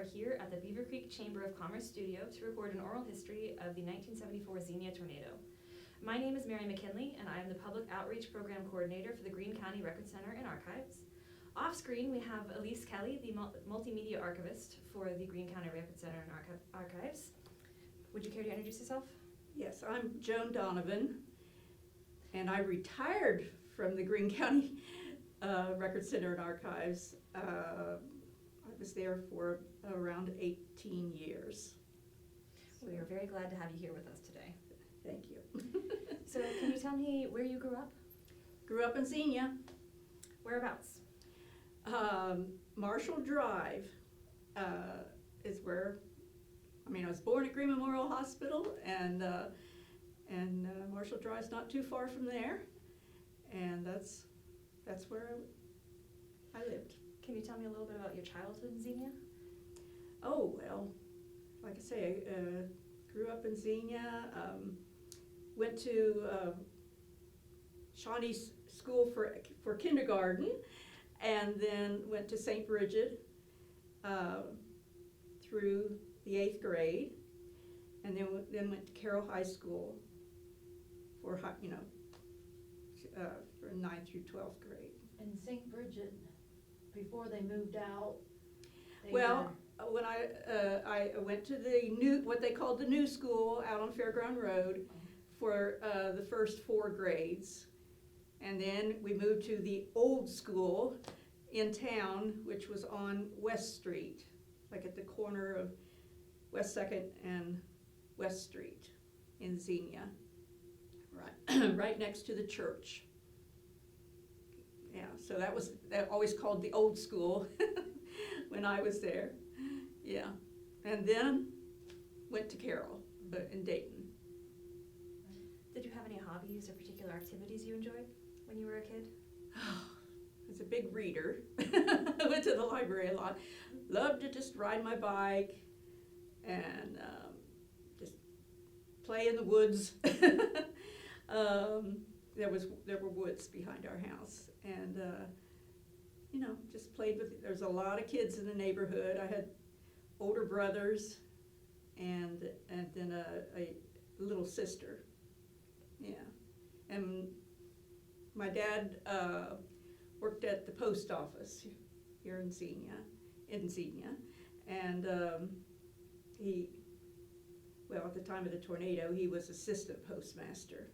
are here at the Beaver Creek Chamber of Commerce studio to record an oral history of the 1974 Xenia tornado. My name is Mary McKinley, and I am the Public Outreach Program Coordinator for the Greene County Record Center and Archives. Off screen, we have Elise Kelly, the Multimedia Archivist for the Greene County Record Center and Archives. Would you care to introduce yourself? Yes, I'm Joan Donovan, and I retired from the Greene County Record Center and Archives. I was there for around 18 years. We are very glad to have you here with us today. Thank you. So can you tell me where you grew up? Grew up in Xenia. Whereabouts? Marshall Drive is where, I was born at Greene Memorial Hospital, and Marshall Drive's not too far from there, and that's where I lived. Can you tell me a little bit about your childhood in Xenia? Oh, well, like I say, I grew up in Xenia, went to Shawnee's School for kindergarten, and then went to St. Bridget through the 8th grade, and then went to Carroll High School for 9th through 12th grade. And St. Bridget, before they moved out, when I went to the what they called the new school out on Fairground Road for the first 4 grades, and then we moved to the old school in town, which was on West Street, like at the corner of West 2nd and West Street in Xenia, right next to the church. Yeah, so that was always called the old school when I was there. Yeah, and then went to Carroll in Dayton. Did you have any hobbies or particular activities you enjoyed when you were a kid? I was a big reader. I went to the library a lot. Loved to just ride my bike and just play in the woods. There were woods behind our house, and just played with. There's a lot of kids in the neighborhood. I had older brothers, and then a little sister. Yeah, and my dad worked at the post office here in Xenia, and at the time of the tornado, he was assistant postmaster.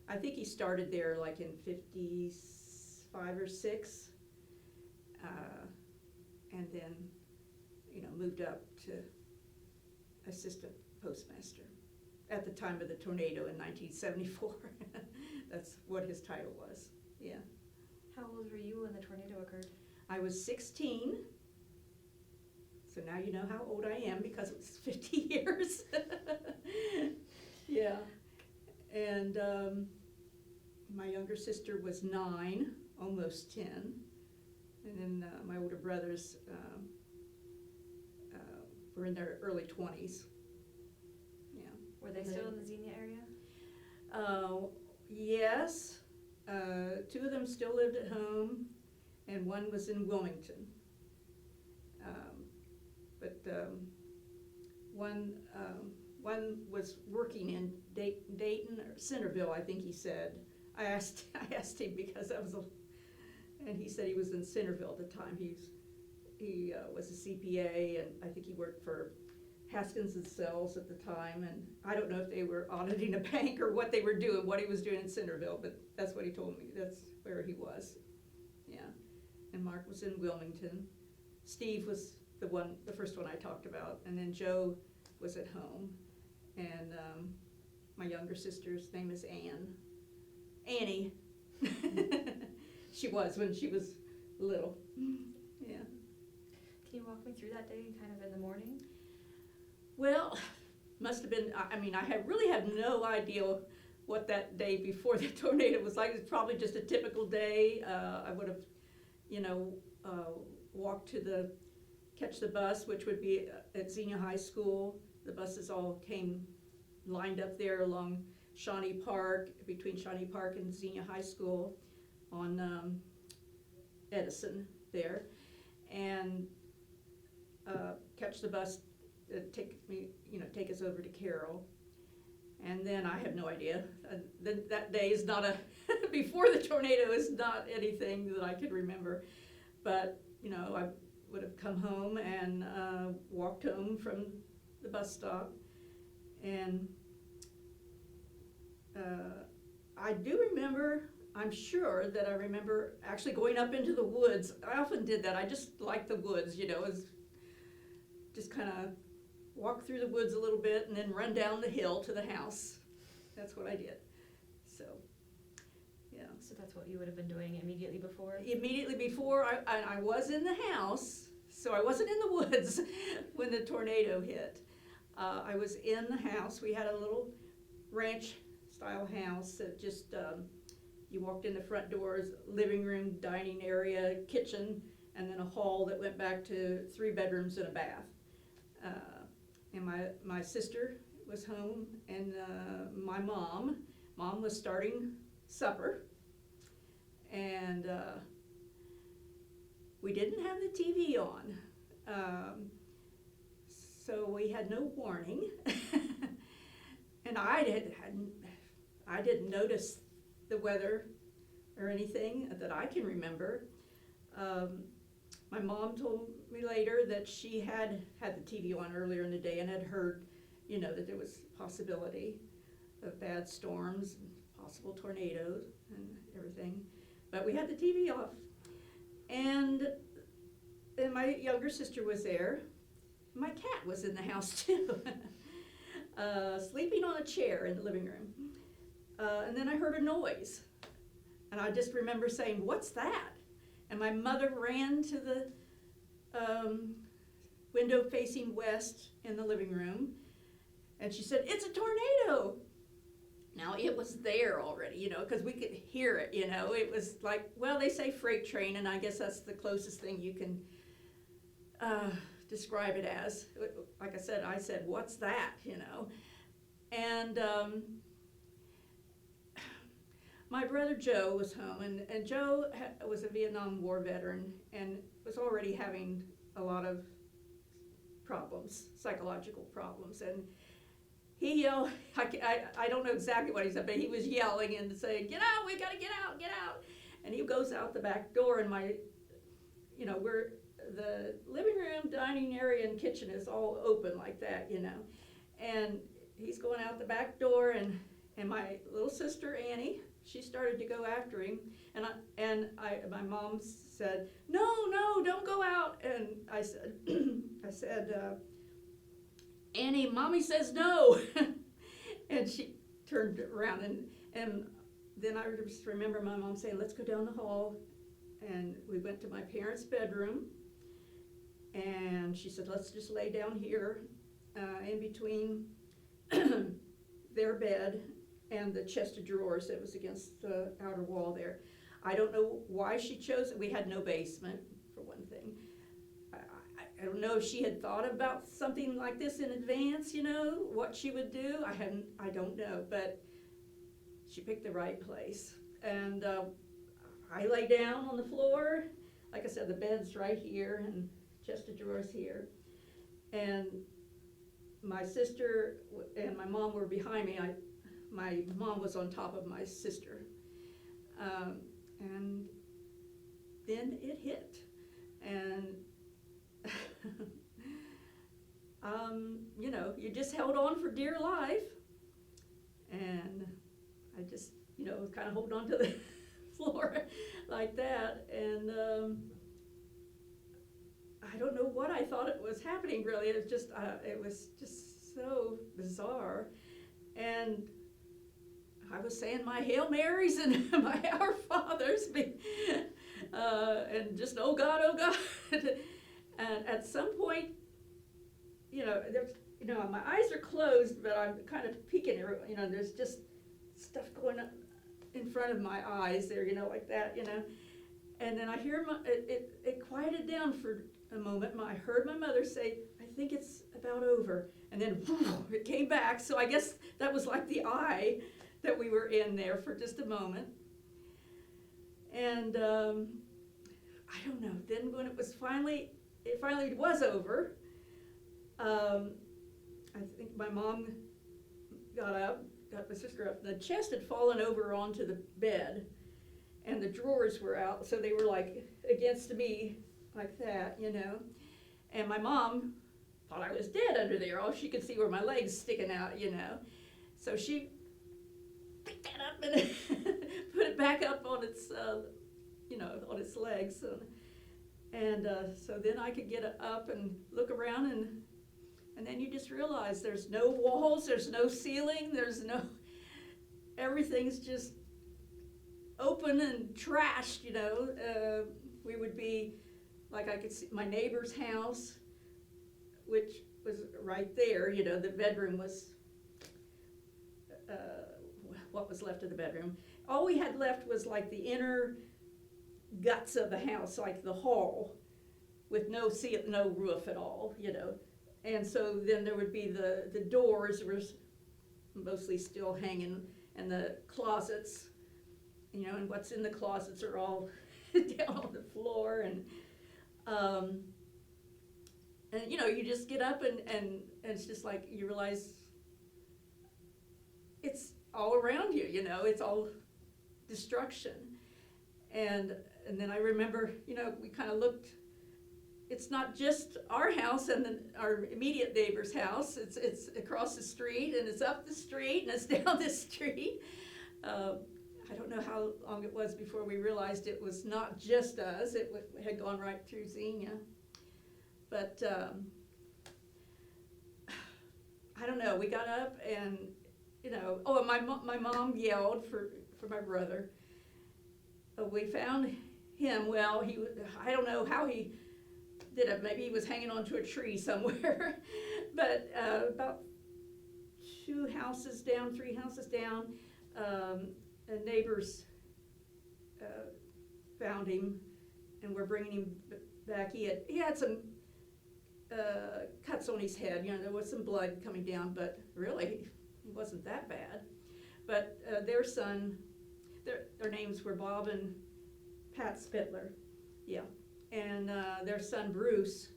I think he started there like in 55 or 6, and then, moved up to assistant postmaster at the time of the tornado in 1974. That's what his title was, yeah. How old were you when the tornado occurred? I was 16, so now you know how old I am because it was 50 years. Yeah, and my younger sister was 9, almost 10, and then my older brothers were in their early 20s. Yeah. Were they still in the Xenia area? Yes. 2 of them still lived at home, and one was in Wilmington. One was working in Dayton or Centerville, I think he said. I asked him because and he said he was in Centerville at the time. He was a CPA, and I think he worked for Haskins and Sells at the time, and I don't know if they were auditing a bank or what they were doing, what he was doing in Centerville, but that's what he told me. That's where he was. Yeah. And Mark was in Wilmington. Steve was the first one I talked about, and then Joe was at home, and my younger sister's name is Annie. She was when she was little. Yeah. Can you walk me through that day, kind of in the morning? Well, must have been, I really had no idea what that day before the tornado was like. It was probably just a typical day. I would have, walked to catch the bus, which would be at Xenia High School. The buses all came lined up there along Shawnee Park, between Shawnee Park and Xenia High School on Edison there. And catch the bus, take us over to Carroll. And then I have no idea. That day is not before the tornado is not anything that I could remember. But, I would have come home and walked home from the bus stop. And I do remember, I'm sure that I remember actually going up into the woods. I often did that. I just liked the woods, just kind of walk through the woods a little bit and then run down the hill to the house. That's what I did. So, yeah. So that's what you would have been doing immediately before? Immediately before, I was in the house, so I wasn't in the woods when the tornado hit. I was in the house. We had a little ranch-style house that just, you walked in the front doors, living room, dining area, kitchen, and then a hall that went back to 3 bedrooms and a bath. And my sister was home, and my mom was starting supper, and we didn't have the TV on, so we had no warning, and I didn't notice the weather or anything that I can remember. My mom told me later that she had the TV on earlier in the day and had heard, that there was possibility of bad storms and possible tornadoes and everything. But we had the TV off. And my younger sister was there. My cat was in the house too, sleeping on a chair in the living room. And then I heard a noise. And I just remember saying, "What's that?" And my mother ran to the window facing west in the living room, and she said, "It's a tornado." Now, it was there already, because we could hear it, It was like, well, they say freight train, and I guess that's the closest thing you can describe it as. Like I said, "What's that?" And my brother Joe was home, and Joe was a Vietnam War veteran and was already having a lot of problems, psychological problems. And he yelled, I don't know exactly what he said, but he was yelling and saying, "Get out, we gotta get out, get out." And he goes out the back door, and we're, the living room, dining area, and kitchen is all open like that, And he's going out the back door, and my little sister Annie, she started to go after him, and my mom said, "No, don't go out." And I said, "Annie, Mommy says no." And she turned around, and then I just remember my mom saying, "Let's go down the hall." And we went to my parents' bedroom, and she said, "Let's just lay down here in between their bed and the chest of drawers that was against the outer wall there." I don't know why she chose it. We had no basement, for one thing. I don't know if she had thought about something like this in advance, what she would do. I don't know, but she picked the right place. And I lay down on the floor. Like I said, the bed's right here and chest of drawers here. And my sister and my mom were behind me. My mom was on top of my sister. And then it hit. And, you just held on for dear life. And I just, kind of hold on to the floor like that. And I don't know what I thought it was happening, really. It was just so bizarre. And I was saying my Hail Marys and my Our Fathers, and just, oh God. And at some point, my eyes are closed, but I'm kind of peeking, there's just stuff going on in front of my eyes there, like that, And then I hear it quieted down for a moment. I heard my mother say, "I think it's about over." And then whew, it came back. So I guess that was like the eye that we were in there for just a moment. And I don't know. Then when it finally was over, I think my mom got up, got my sister up. The chest had fallen over onto the bed, and the drawers were out, so they were like against me, like that, you know. And my mom thought I was dead under there. All she could see were my legs sticking out, you know. So she picked that up and put it back up on its, you know, on its legs. And so then I could get up and look around, and then you just realize there's no walls, there's no ceiling, there's no, everything's just open and trashed, you know. We would be, like I could see my neighbor's house, which was right there, you know, the bedroom was, what was left of the bedroom. All we had left was like the inner guts of the house, like the hall, with no roof at all, you know. And so then there would be the doors were mostly still hanging, and the closets, you know, and what's in the closets are all down on the floor, and you know, you just get up and it's just like you realize it's all around you, you know, it's all destruction. And then I remember, you know, we kind of looked, it's not just our house and our immediate neighbor's house, it's across the street, and it's up the street, and it's down the street. I don't know how long it was before we realized it was not just us, it had gone right through Xenia. But I don't know, we got up and, you know, oh, and my mom yelled for my brother. We found him, well, I don't know how he did it, maybe he was hanging onto a tree somewhere. But about 3 houses down, neighbors found him, and we're bringing him back. He had some cuts on his head, you know, there was some blood coming down, but really, he wasn't that bad. But their son, their names were Bob and Pat Spittler, yeah. And their son Bruce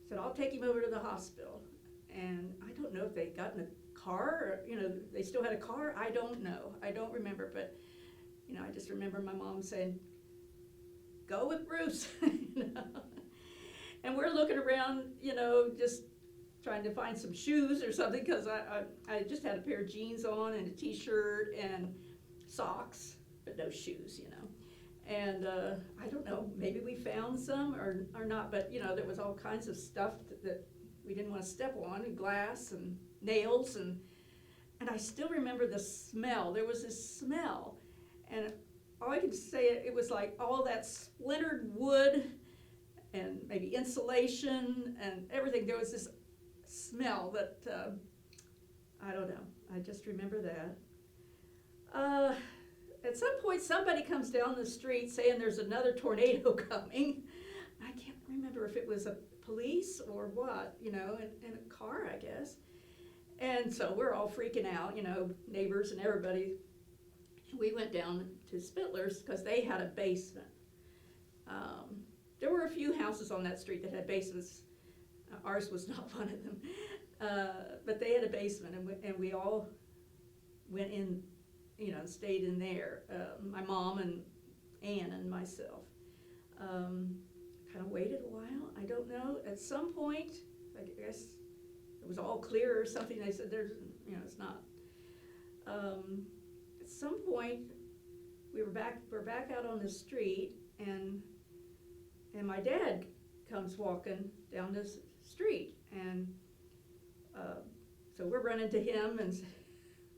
said, I'll take him over to the hospital. And I don't know if they got in a car, or, you know, they still had a car, I don't know, I don't remember, but, you know, I just remember my mom saying, go with Bruce, you know. And we're looking around, you know, just trying to find some shoes or something, because I just had a pair of jeans on and a t-shirt and socks, but no shoes, you know. And I don't know, maybe we found some or not, but, you know, there was all kinds of stuff that we didn't want to step on, and glass and nails, and I still remember the smell. There was this smell, and all I could say, it was like all that splintered wood and maybe insulation and everything. There was this smell that, I don't know, I just remember that. At some point, somebody comes down the street saying there's another tornado coming. I can't remember if it was a police or what, you know, in a car, I guess. And so we're all freaking out, you know, neighbors and everybody. We went down to Spittler's because they had a basement. There were a few houses on that street that had basements. Ours was not one of them. But they had a basement, and we all went in, you know, stayed in there. My mom and Ann and myself. Kind of waited a while, I don't know. At some point, I guess it was all clear or something. They said, there's, you know, it's not. At some point, we're back out on the street, and my dad comes walking down this street, and so we're running to him and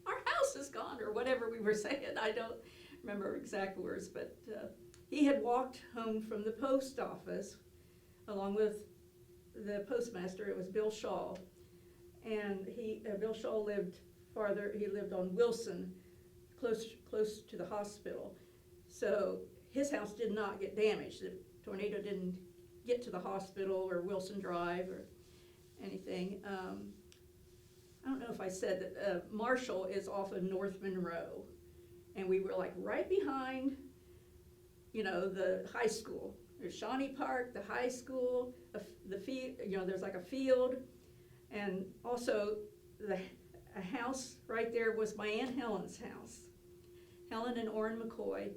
our house is gone, or whatever we were saying. I don't remember exact words, but he had walked home from the post office along with the postmaster. It was Bill Shaw, and Bill Shaw lived farther. He lived on Wilson, close to the hospital. So his house did not get damaged. The tornado didn't get to the hospital or Wilson Drive or anything. I don't know if I said that Marshall is off of North Monroe, and we were like right behind, you know, the high school. there's Shawnee Park, the high school, the field, there's like a field, and also a house right there was my Aunt Helen's house. Helen and Orrin McCoy,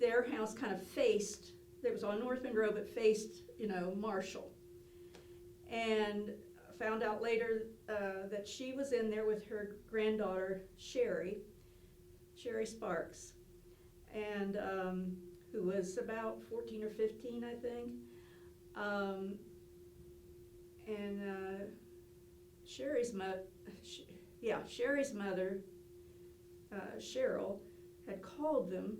their house kind of faced, it was on North Monroe, but faced, Marshall. And found out later that she was in there with her granddaughter, Sherry Sparks, and who was about 14 or 15, I think. Sherry's mother, Cheryl, had called them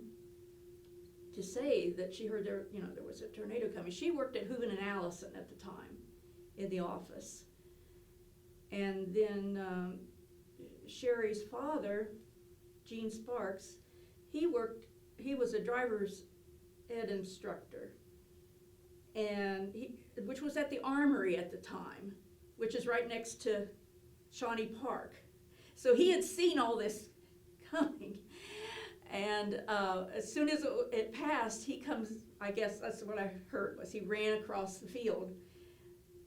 to say that she heard there was a tornado coming. She worked at Hooven and Allison at the time in the office. And then Sherry's father, Gene Sparks, he was a driver's ed instructor, and which was at the Armory at the time, which is right next to Shawnee Park. So he had seen all this coming, and as soon as it passed, he comes, I guess that's what I heard, was he ran across the field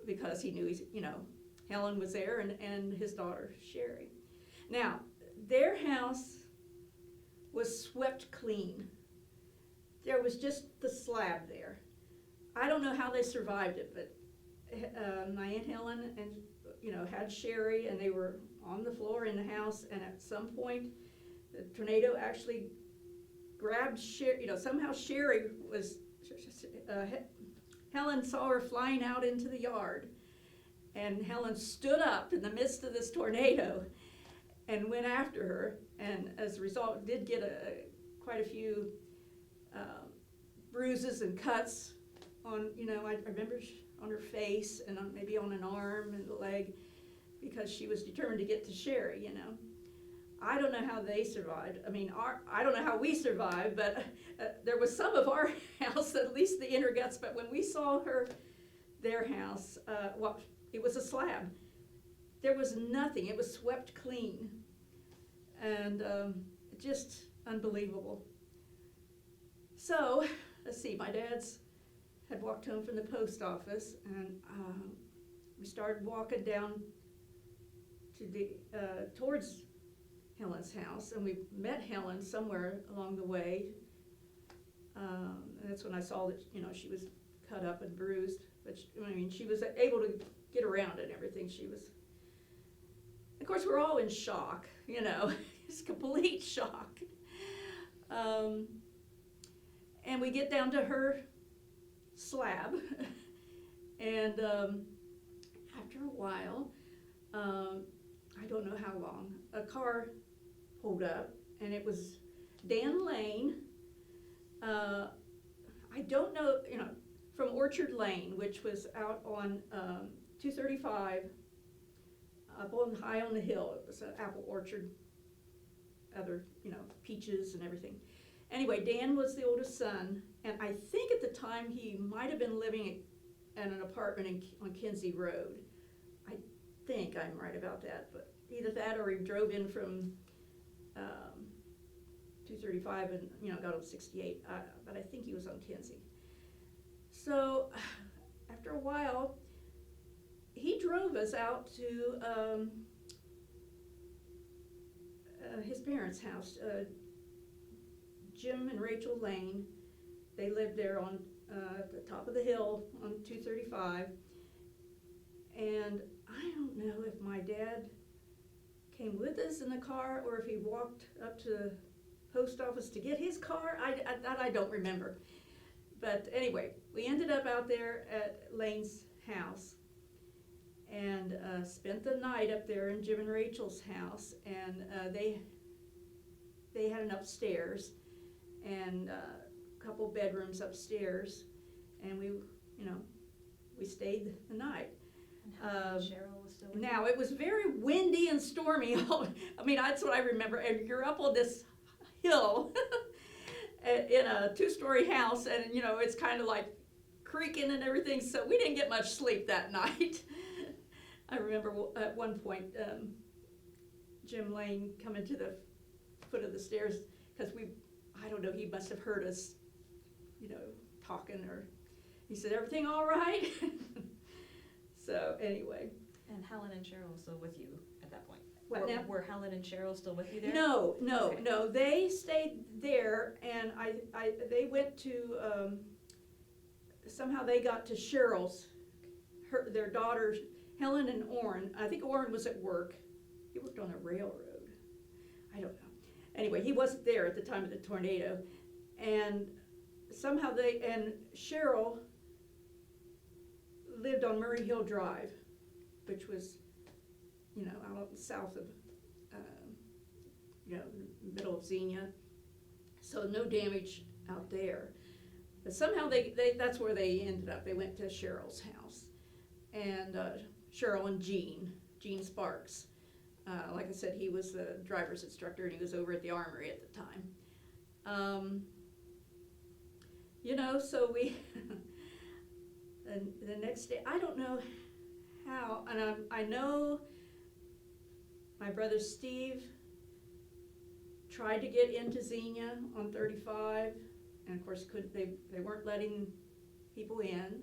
because he knew Helen was there and his daughter, Sherry. Now, their house was swept clean. There was just the slab there. I don't know how they survived it, but my Aunt Helen and had Sherry, and they were on the floor in the house, and at some point the tornado actually grabbed Sherry. Somehow Sherry was, Helen saw her flying out into the yard, and Helen stood up in the midst of this tornado and went after her, and as a result did get quite a few bruises and cuts on, I remember on her face and maybe on an arm and the leg, because she was determined to get to Sherry, I don't know how they survived. I mean, I don't know how we survived, but there was some of our house, at least the inner guts, but when we saw their house, it was a slab. There was nothing. It was swept clean, and just unbelievable. So, let's see, my dad's had walked home from the post office, and we started walking down to towards Helen's house, and we met Helen somewhere along the way. And that's when I saw that she was cut up and bruised, but she was able to get around and everything. She was, of course, we're all in shock, it's complete shock. And we get down to her slab, and after a while, I don't know how long, a car pulled up, and it was Dan Lane. I don't know, from Orchard Lane, which was out on 235, up on high on the hill. It was an apple orchard, other, peaches and everything. Anyway, Dan was the oldest son, and I think at the time he might have been living at an apartment on Kinsey Road. I think I'm right about that, but either that or he drove in from 235 and got on 68, but I think he was on Kinsey. So after a while, he drove us out to his parents' house, Jim and Rachel Lane. They lived there on the top of the hill on 235, and I don't know if my dad came with us in the car or if he walked up to the post office to get his car. I don't remember. But anyway, we ended up out there at Lane's house and spent the night up there in Jim and Rachel's house, and they had an upstairs and a couple bedrooms upstairs, and we stayed the night. And Cheryl was still with Now, it was very windy and stormy. That's what I remember. And you're up on this hill in a two-story house, and it's kind of like creaking and everything, so we didn't get much sleep that night. I remember at one point Jim Lane coming to the foot of the stairs, because I don't know, he must have heard us talking or he said, everything all right? So anyway. And Helen and Cheryl were still with you at that point? What now? Were Helen and Cheryl still with you there? No, Okay. no, they stayed there, and they went to, somehow they got to Cheryl's, their daughters, Helen and Orrin. I think Orrin was at work. He worked on a railroad. I don't know. Anyway, he wasn't there at the time of the tornado, and somehow and Cheryl lived on Murray Hill Drive, which was, out south of, middle of Xenia. So no damage out there. But somehow that's where they ended up. They went to Cheryl's house. And Cheryl and Gene Sparks. Like I said, he was the driver's instructor, and he was over at the armory at the time. So we, the next day, I don't know how, and I know my brother Steve tried to get into Xenia on 35, and of course they weren't letting people in.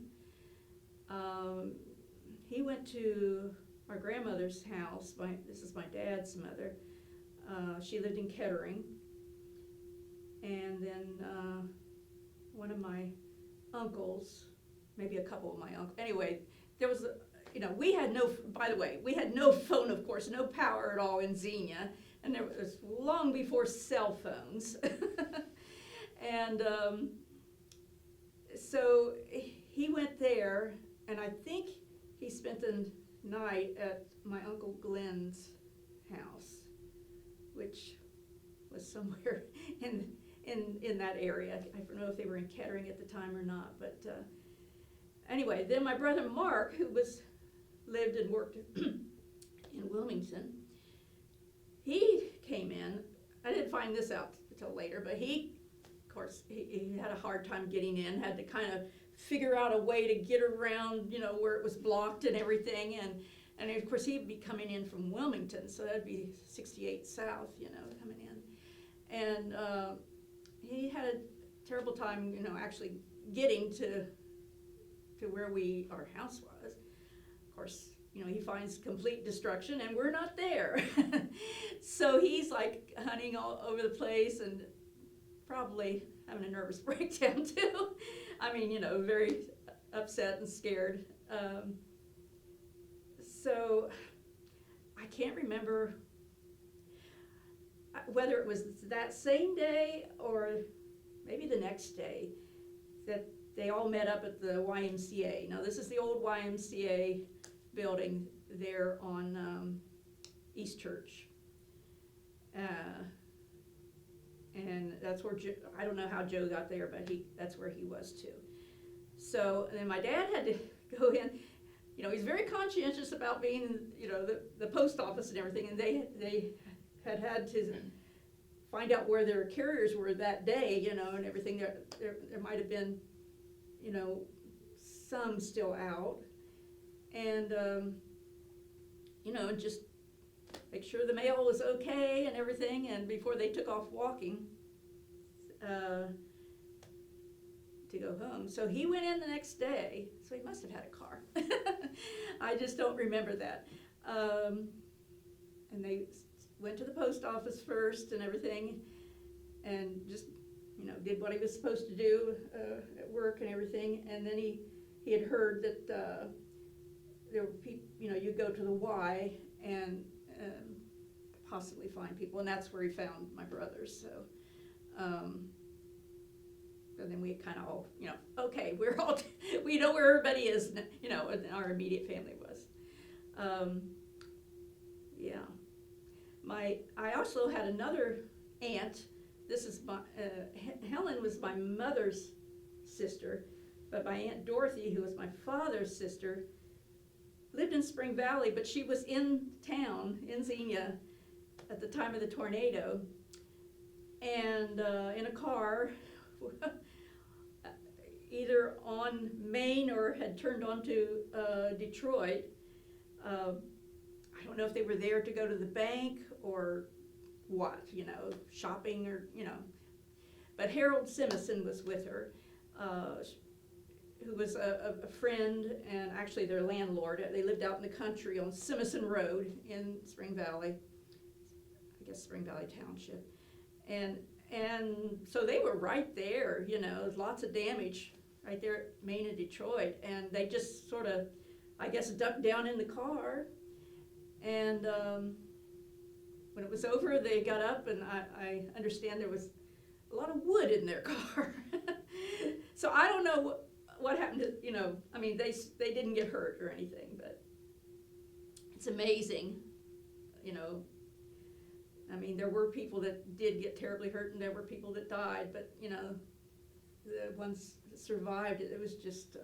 He went to our grandmother's house. This is my dad's mother. She lived in Kettering, and then one of my uncles, maybe a couple of my uncles. Anyway, there was, we had no phone, of course, no power at all in Xenia, and there was long before cell phones. And so he went there, and I think he spent the night at my Uncle Glenn's house, which was somewhere in that area. I don't know if they were in Kettering at the time or not, but anyway, then my brother Mark, who lived and worked in Wilmington, he came in. I didn't find this out until later, but he had a hard time getting in, had to kind of figure out a way to get around, where it was blocked and everything, and of course he'd be coming in from Wilmington, so that'd be 68 South, coming in. And he had a terrible time, actually getting to where our house was. Of course, he finds complete destruction, and we're not there. So he's like hunting all over the place and probably having a nervous breakdown too. I mean, very upset and scared. So I can't remember whether it was that same day or maybe the next day that they all met up at the YMCA. Now, this is the old YMCA building there on East Church. And that's where I don't know how Joe got there, but that's where he was too. So, and then my dad had to go in. He's very conscientious about being in, the post office and everything, and they had to find out where their carriers were that day, and everything. There might have been, some still out, and and just make sure the mail was okay and everything, and before they took off walking to go home. So he went in the next day, so he must have had a car. I just don't remember that. And they went to the post office first and everything, and just, did what he was supposed to do at work and everything, and then he had heard that there were people, you go to the Y and possibly find people, and that's where he found my brothers. So, and then we kind of all, okay, we know where everybody is, and our immediate family was. Yeah. I also had another aunt. This is Helen was my mother's sister, but my Aunt Dorothy, who was my father's sister, lived in Spring Valley, but she was in town, in Xenia, at the time of the tornado, and in a car, either on Maine or had turned onto Detroit. I don't know if they were there to go to the bank or what, shopping or, but Harold Simison was with her. who was a friend and actually their landlord. They lived out in the country on Simison Road in Spring Valley, I guess Spring Valley Township. And so they were right there, you know, lots of damage right there at Maine and Detroit. And they just sort of, I guess, ducked down in the car. And when it was over, they got up, and I understand there was a lot of wood in their car. So I don't know what happened to, you know, I mean, they didn't get hurt or anything, but it's amazing, you know. I mean, there were people that did get terribly hurt, and there were people that died, but, you know, the ones that survived, it was just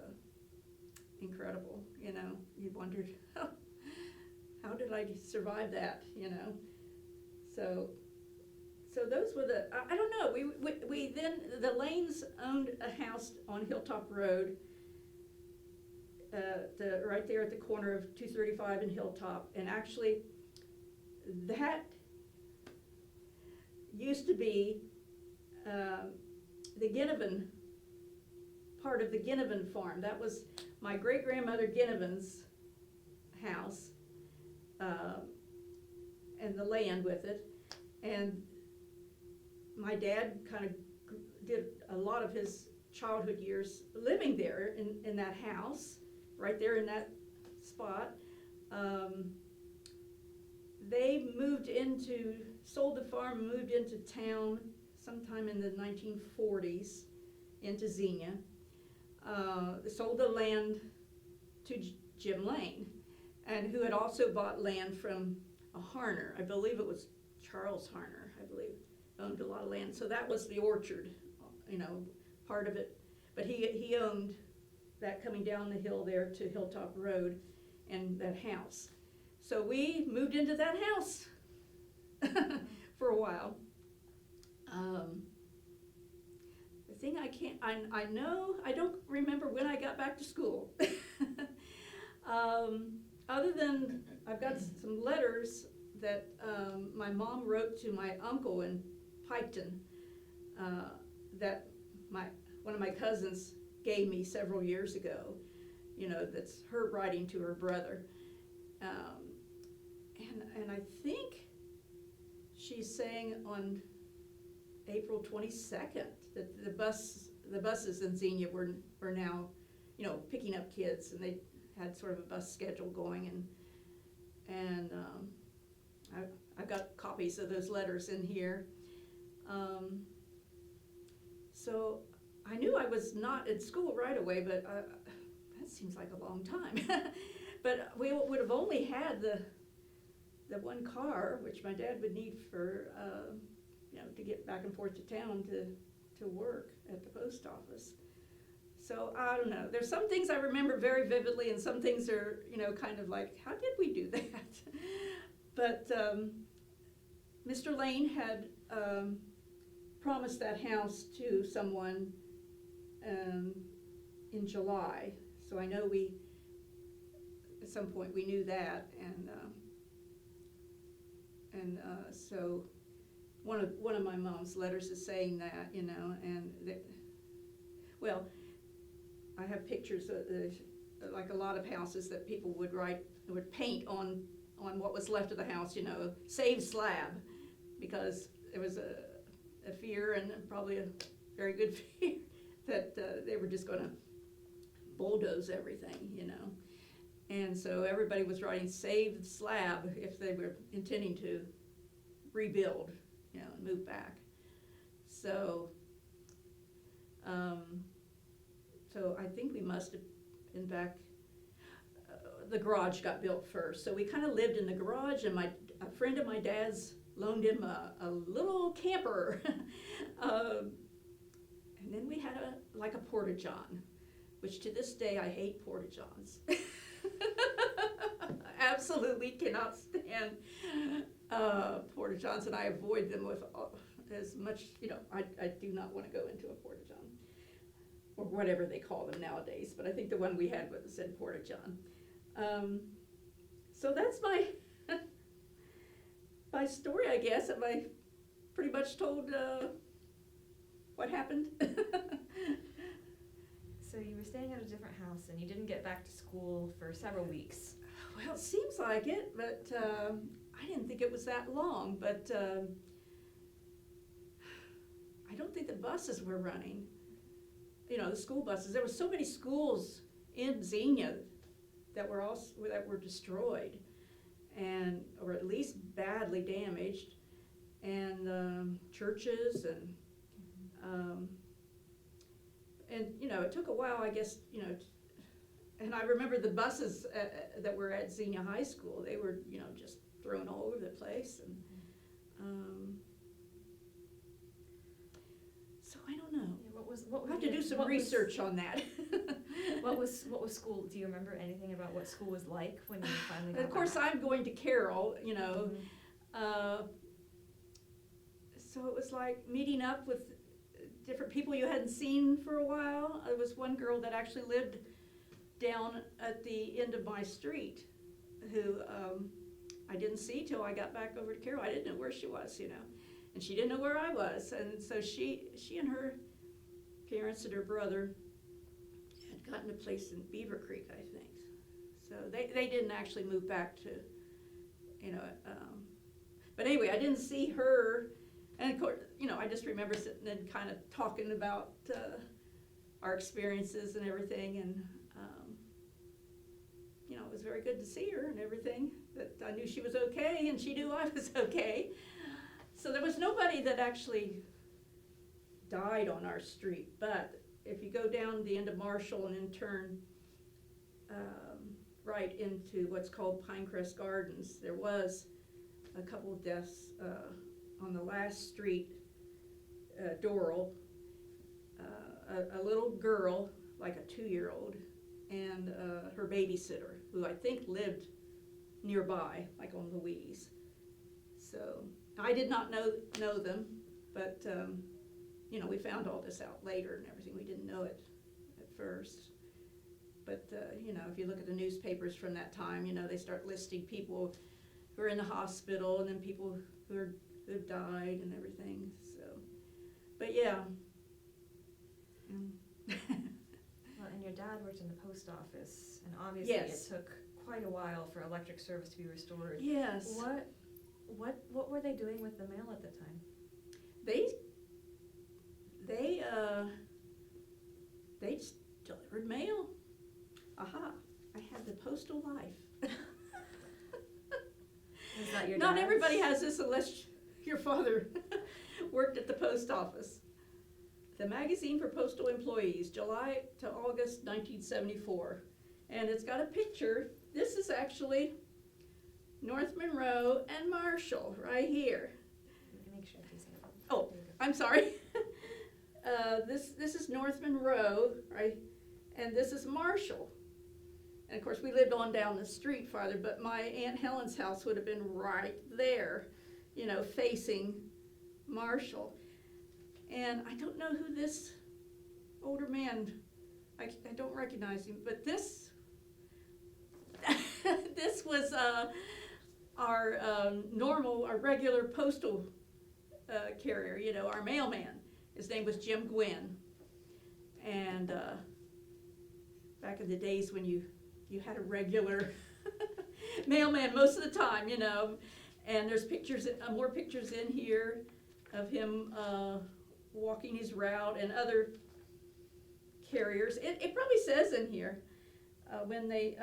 incredible, you know. You wondered, how did I survive that, you know? So those were the, I don't know, we then, the Lanes owned a house on Hilltop Road, right there at the corner of 235 and Hilltop, and actually that used to be the Ginnivan, part of the Ginnivan farm. That was my great-grandmother Ginnivan's house, and the land with it. And my dad kind of did a lot of his childhood years living there in that house, right there in that spot. They sold the farm, moved into town sometime in the 1940s, into Xenia. They sold the land to Jim Lane, and who had also bought land from a Harner. I believe it was Charles Harner, I believe, owned a lot of land. So that was the orchard, you know, part of it. But he owned that coming down the hill there to Hilltop Road and that house. So we moved into that house for a while. The thing I know, I don't remember when I got back to school. Other than I've got some letters that my mom wrote to my uncle in Piketon that one of my cousins gave me several years ago. You know, that's her writing to her brother. And I think she's saying on April 22nd that the buses in Xenia were now, you know, picking up kids, and they had sort of a bus schedule going, and I've got copies of those letters in here. So I knew I was not at school right away, but that seems like a long time. But we would have only had the one car, which my dad would need for, you know, to get back and forth to town to work at the post office. So I don't know. There's some things I remember very vividly, and some things are, you know, kind of like, how did we do that? But Mr. Lane had promised that house to someone in July. So I know at some point we knew that, and so one of my mom's letters is saying that, you know, and well, I have pictures of like a lot of houses that people would paint on what was left of the house, you know, save slab, because there was a fear, and probably a very good fear, that they were just going to bulldoze everything, you know. And so everybody was writing save slab if they were intending to rebuild, you know, and move back. So so I think we must have been back, the garage got built first. So we kind of lived in the garage, and a friend of my dad's loaned him a little camper. And then we had a porta-john, which to this day I hate porta-johns. Absolutely cannot stand porta-johns, and I avoid them with as much, you know, I do not want to go into a porta-john, or whatever they call them nowadays, but I think the one we had said porta-john. So that's my story, I guess. Have I pretty much told what happened? So you were staying at a different house and you didn't get back to school for several weeks. Well, it seems like it, but I didn't think it was that long, but I don't think the buses were running. You know, the school buses. There were so many schools in Xenia that were destroyed, or at least badly damaged, and churches and you know, it took a while, I guess, you know. And I remember the buses that were at Xenia High School. They were, you know, just thrown all over the place, and so I don't know. Yeah, I'll have to do some research on that. What was school? Do you remember anything about what school was like when you finally got And of course, back? I'm going to Carroll, you know. Mhm. So it was like meeting up with different people you hadn't seen for a while. There was one girl that actually lived down at the end of my street who I didn't see till I got back over to Carroll. I didn't know where she was, you know, and she didn't know where I was. And so she and her parents and her brother had gotten a place in Beaver Creek, I think. So they didn't actually move back to, you know, but anyway, I didn't see her. And of course, you know, I just remember sitting and kind of talking about our experiences and everything, and you know, it was very good to see her and everything. That I knew she was okay, and she knew I was okay. So there was nobody that actually died on our street. But if you go down the end of Marshall and then turn right into what's called Pinecrest Gardens, there was a couple of deaths on the last street, Doral, a little girl, like a 2-year-old, and her babysitter, who I think lived nearby, like on Louise. So I did not know them, but you know, we found all this out later and everything. We didn't know it at first. But you know, if you look at the newspapers from that time, you know, they start listing people who are in the hospital and then people who've died and everything. So, but yeah. Well, and your dad worked in the post office, and obviously Yes. it took quite a while for electric service to be restored. Yes. What were they doing with the mail at the time? They just delivered mail. Aha, I had the postal life. Was that your Not dad's? everybody has this unless your father worked at the post office. The magazine for postal employees, July to August 1974. And it's got a picture. This is actually North Monroe and Marshall right here. Make sure I'm facing it. Oh, There you go. I'm sorry. This is North Monroe, right? And this is Marshall. And of course, we lived on down the street farther, but my Aunt Helen's house would have been right there, you know, facing Marshall. And I don't know who this older man, I don't recognize him, but this this was our regular postal carrier, you know, our mailman. His name was Jim Gwynn. And back in the days when you had a regular mailman most of the time, you know. And there's pictures, more pictures in here of him walking his route, and other carriers. It probably says in here when they,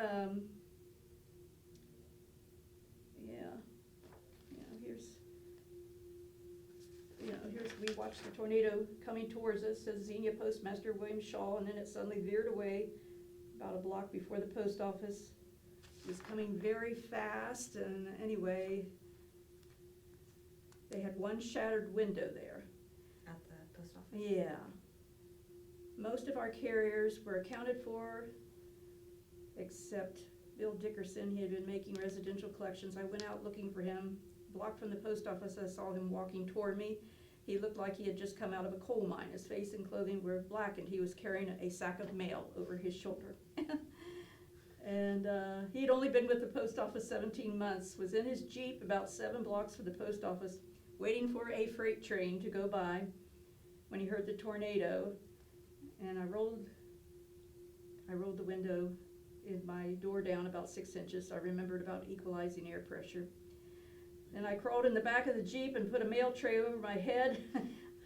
here's we watched the tornado coming towards us, says Xenia Postmaster William Shaw, and then it suddenly veered away about a block before the post office. It was coming very fast, and anyway, they had one shattered window there. At the post office? Yeah. Most of our carriers were accounted for, except Bill Dickerson. He had been making residential collections. I went out looking for him. A block from the post office, I saw him walking toward me. He looked like he had just come out of a coal mine. His face and clothing were black, and he was carrying a sack of mail over his shoulder. And he had only been with the post office 17 months, was in his Jeep about 7 blocks from the post office, waiting for a freight train to go by when he heard the tornado. And I rolled I rolled the window in my door down about 6 inches. So I remembered about equalizing air pressure. And I crawled in the back of the Jeep and put a mail tray over my head.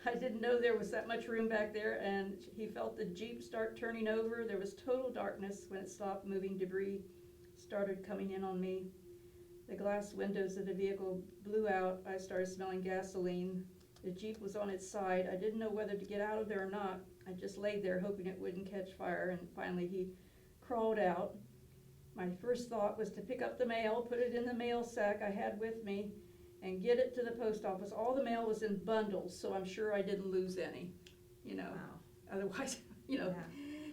I didn't know there was that much room back there, and he felt the Jeep start turning over. There was total darkness when it stopped moving. Debris started coming in on me. The glass windows of the vehicle blew out. I started smelling gasoline. The Jeep was on its side. I didn't know whether to get out of there or not. I just laid there hoping it wouldn't catch fire, and finally he crawled out. My first thought was to pick up the mail, put it in the mail sack I had with me, and get it to the post office. All the mail was in bundles, so I'm sure I didn't lose any, Wow. Otherwise, Yeah.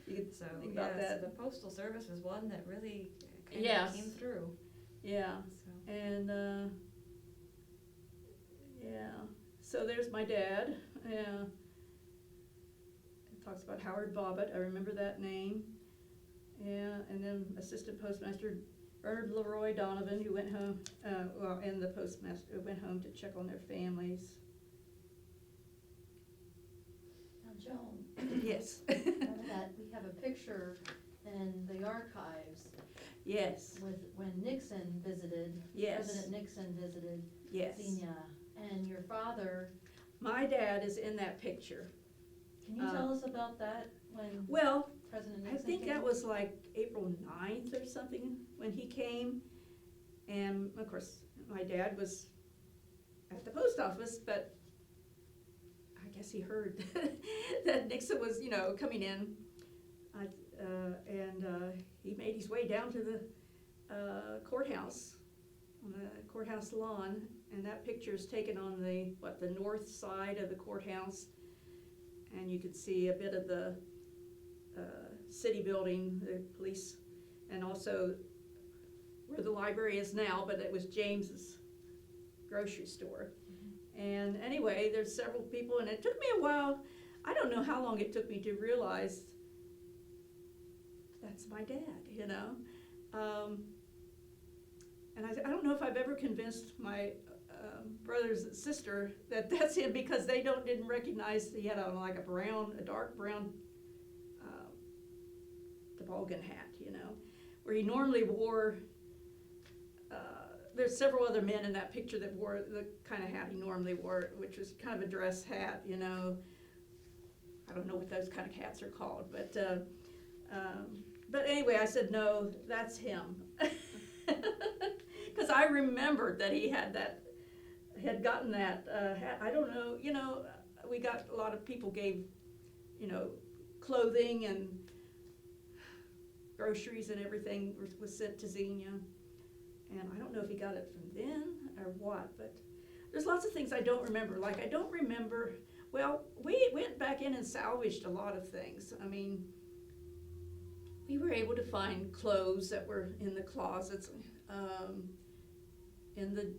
you could So, think yeah, about that. so the Postal Service was one that really kind Yes. of came through. Yeah, So, and, yeah, so there's my dad. Yeah. It talks about Howard Bobbitt, I remember that name. Yeah, and then Assistant Postmaster Bernard Leroy Donovan, who went home, and the postmaster went home to check on their families. Now, Joan, Yes. remember that we have a picture in the archives Yes, with when Nixon visited, yes, President Nixon visited yes. Xenia, and your father, My dad is in that picture. can you tell us about that, when Well, President I Nixon think came? that was like April 9th or something when he came. And of course, my dad was at the post office, but I guess he heard that Nixon was, coming in. And he made his way down to the courthouse, on the courthouse lawn. And that picture is taken on the north side of the courthouse. And you could see a bit of the city building, the police, and also where the library is now, but it was James's grocery store. And anyway, there's several people, and it took me a while. I don't know how long it took me to realize that's my dad, And I don't know if I've ever convinced my brothers and sister that that's him, because they didn't recognize he had on like a dark brown toboggan hat, where he normally wore. There's several other men in that picture that wore the kind of hat he normally wore, which was kind of a dress hat, I don't know what those kind of hats are called, but anyway, I said, no, that's him. Because I remembered that he had gotten that hat. I don't know, we got a lot of people gave, clothing and groceries and everything was sent to Xenia. And I don't know if he got it from then or what, but there's lots of things I don't remember. Like, I don't remember, well, we went back in and salvaged a lot of things. I mean, we were able to find clothes that were in the closets, in the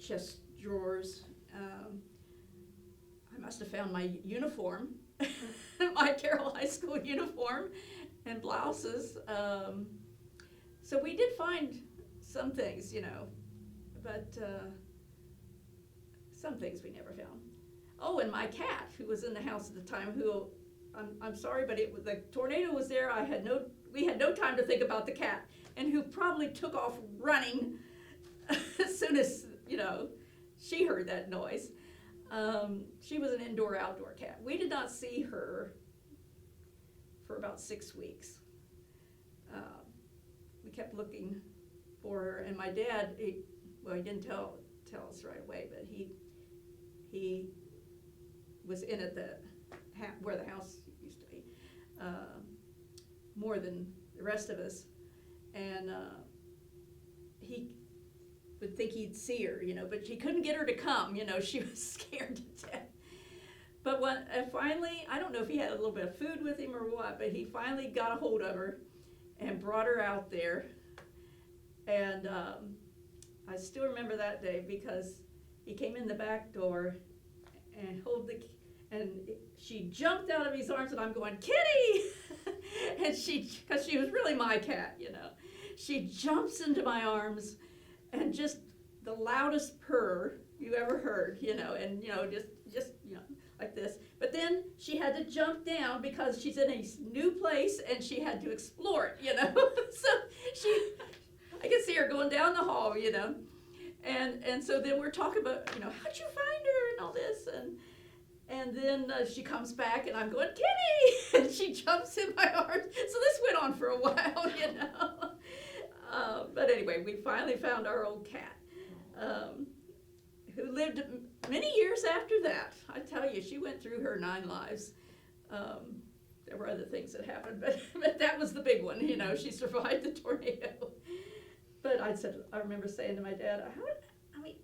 chest drawers. I must have found my uniform, my Carroll High School uniform and blouses. So we did find some things, but some things we never found. Oh, and my cat, who was in the house at the time, who, I'm sorry, but the tornado was there. We had no time to think about the cat, and who probably took off running as soon as, she heard that noise. She was an indoor-outdoor cat. We did not see her for about 6 weeks. We kept looking for her, and my dad, he didn't tell us right away, but he was in at where the house used to be, more than the rest of us, and he would think he'd see her, but he couldn't get her to come, she was scared to death. But finally, I don't know if he had a little bit of food with him or what, but he finally got a hold of her and brought her out there. And I still remember that day, because he came in the back door and and she jumped out of his arms, and I'm going, Kitty! And because she was really my cat, she jumps into my arms, and just the loudest purr you ever heard, and just like this. But then she had to jump down because she's in a new place and she had to explore it, So I could see her going down the hall, And so then we're talking about, how'd you find her and all this, and then she comes back and I'm going, Kitty, and she jumps in my arms. So this went on for a while, But anyway, we finally found our old cat, who lived many years after that. I tell you, she went through her 9 lives. There were other things that happened, but that was the big one, she survived the tornado. But I remember saying to my dad, how did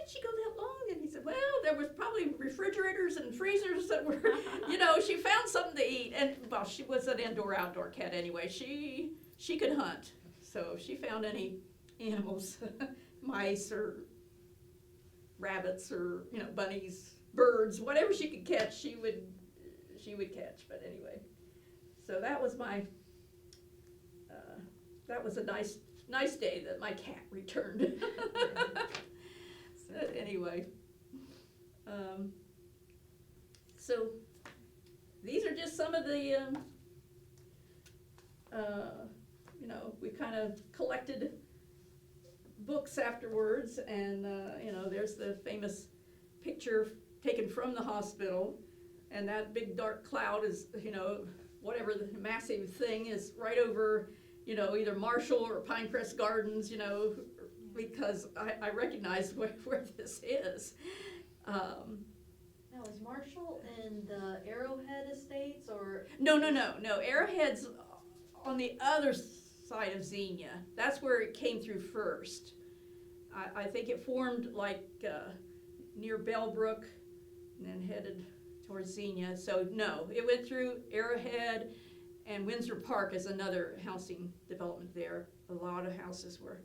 she go that long? And he said, well, there was probably refrigerators and freezers that were, she found something to eat. And, well, she was an indoor-outdoor cat anyway. She could hunt. So if she found any animals, mice or rabbits or, bunnies, birds, whatever she could catch, she would catch. But anyway, so that was that was a nice day that my cat returned. So anyway, so these are just some of the, we kind of collected books afterwards, and, there's the famous picture taken from the hospital, and that big dark cloud is, whatever the massive thing is right over, either Marshall or Pinecrest Gardens, because I recognize where this is. Now, is Marshall in the Arrowhead Estates, or? No. Arrowhead's on the other side of Xenia. That's where it came through first. I think it formed near Bellbrook and then headed towards Xenia. So no, it went through Arrowhead, and Windsor Park is another housing development there. A lot of houses were,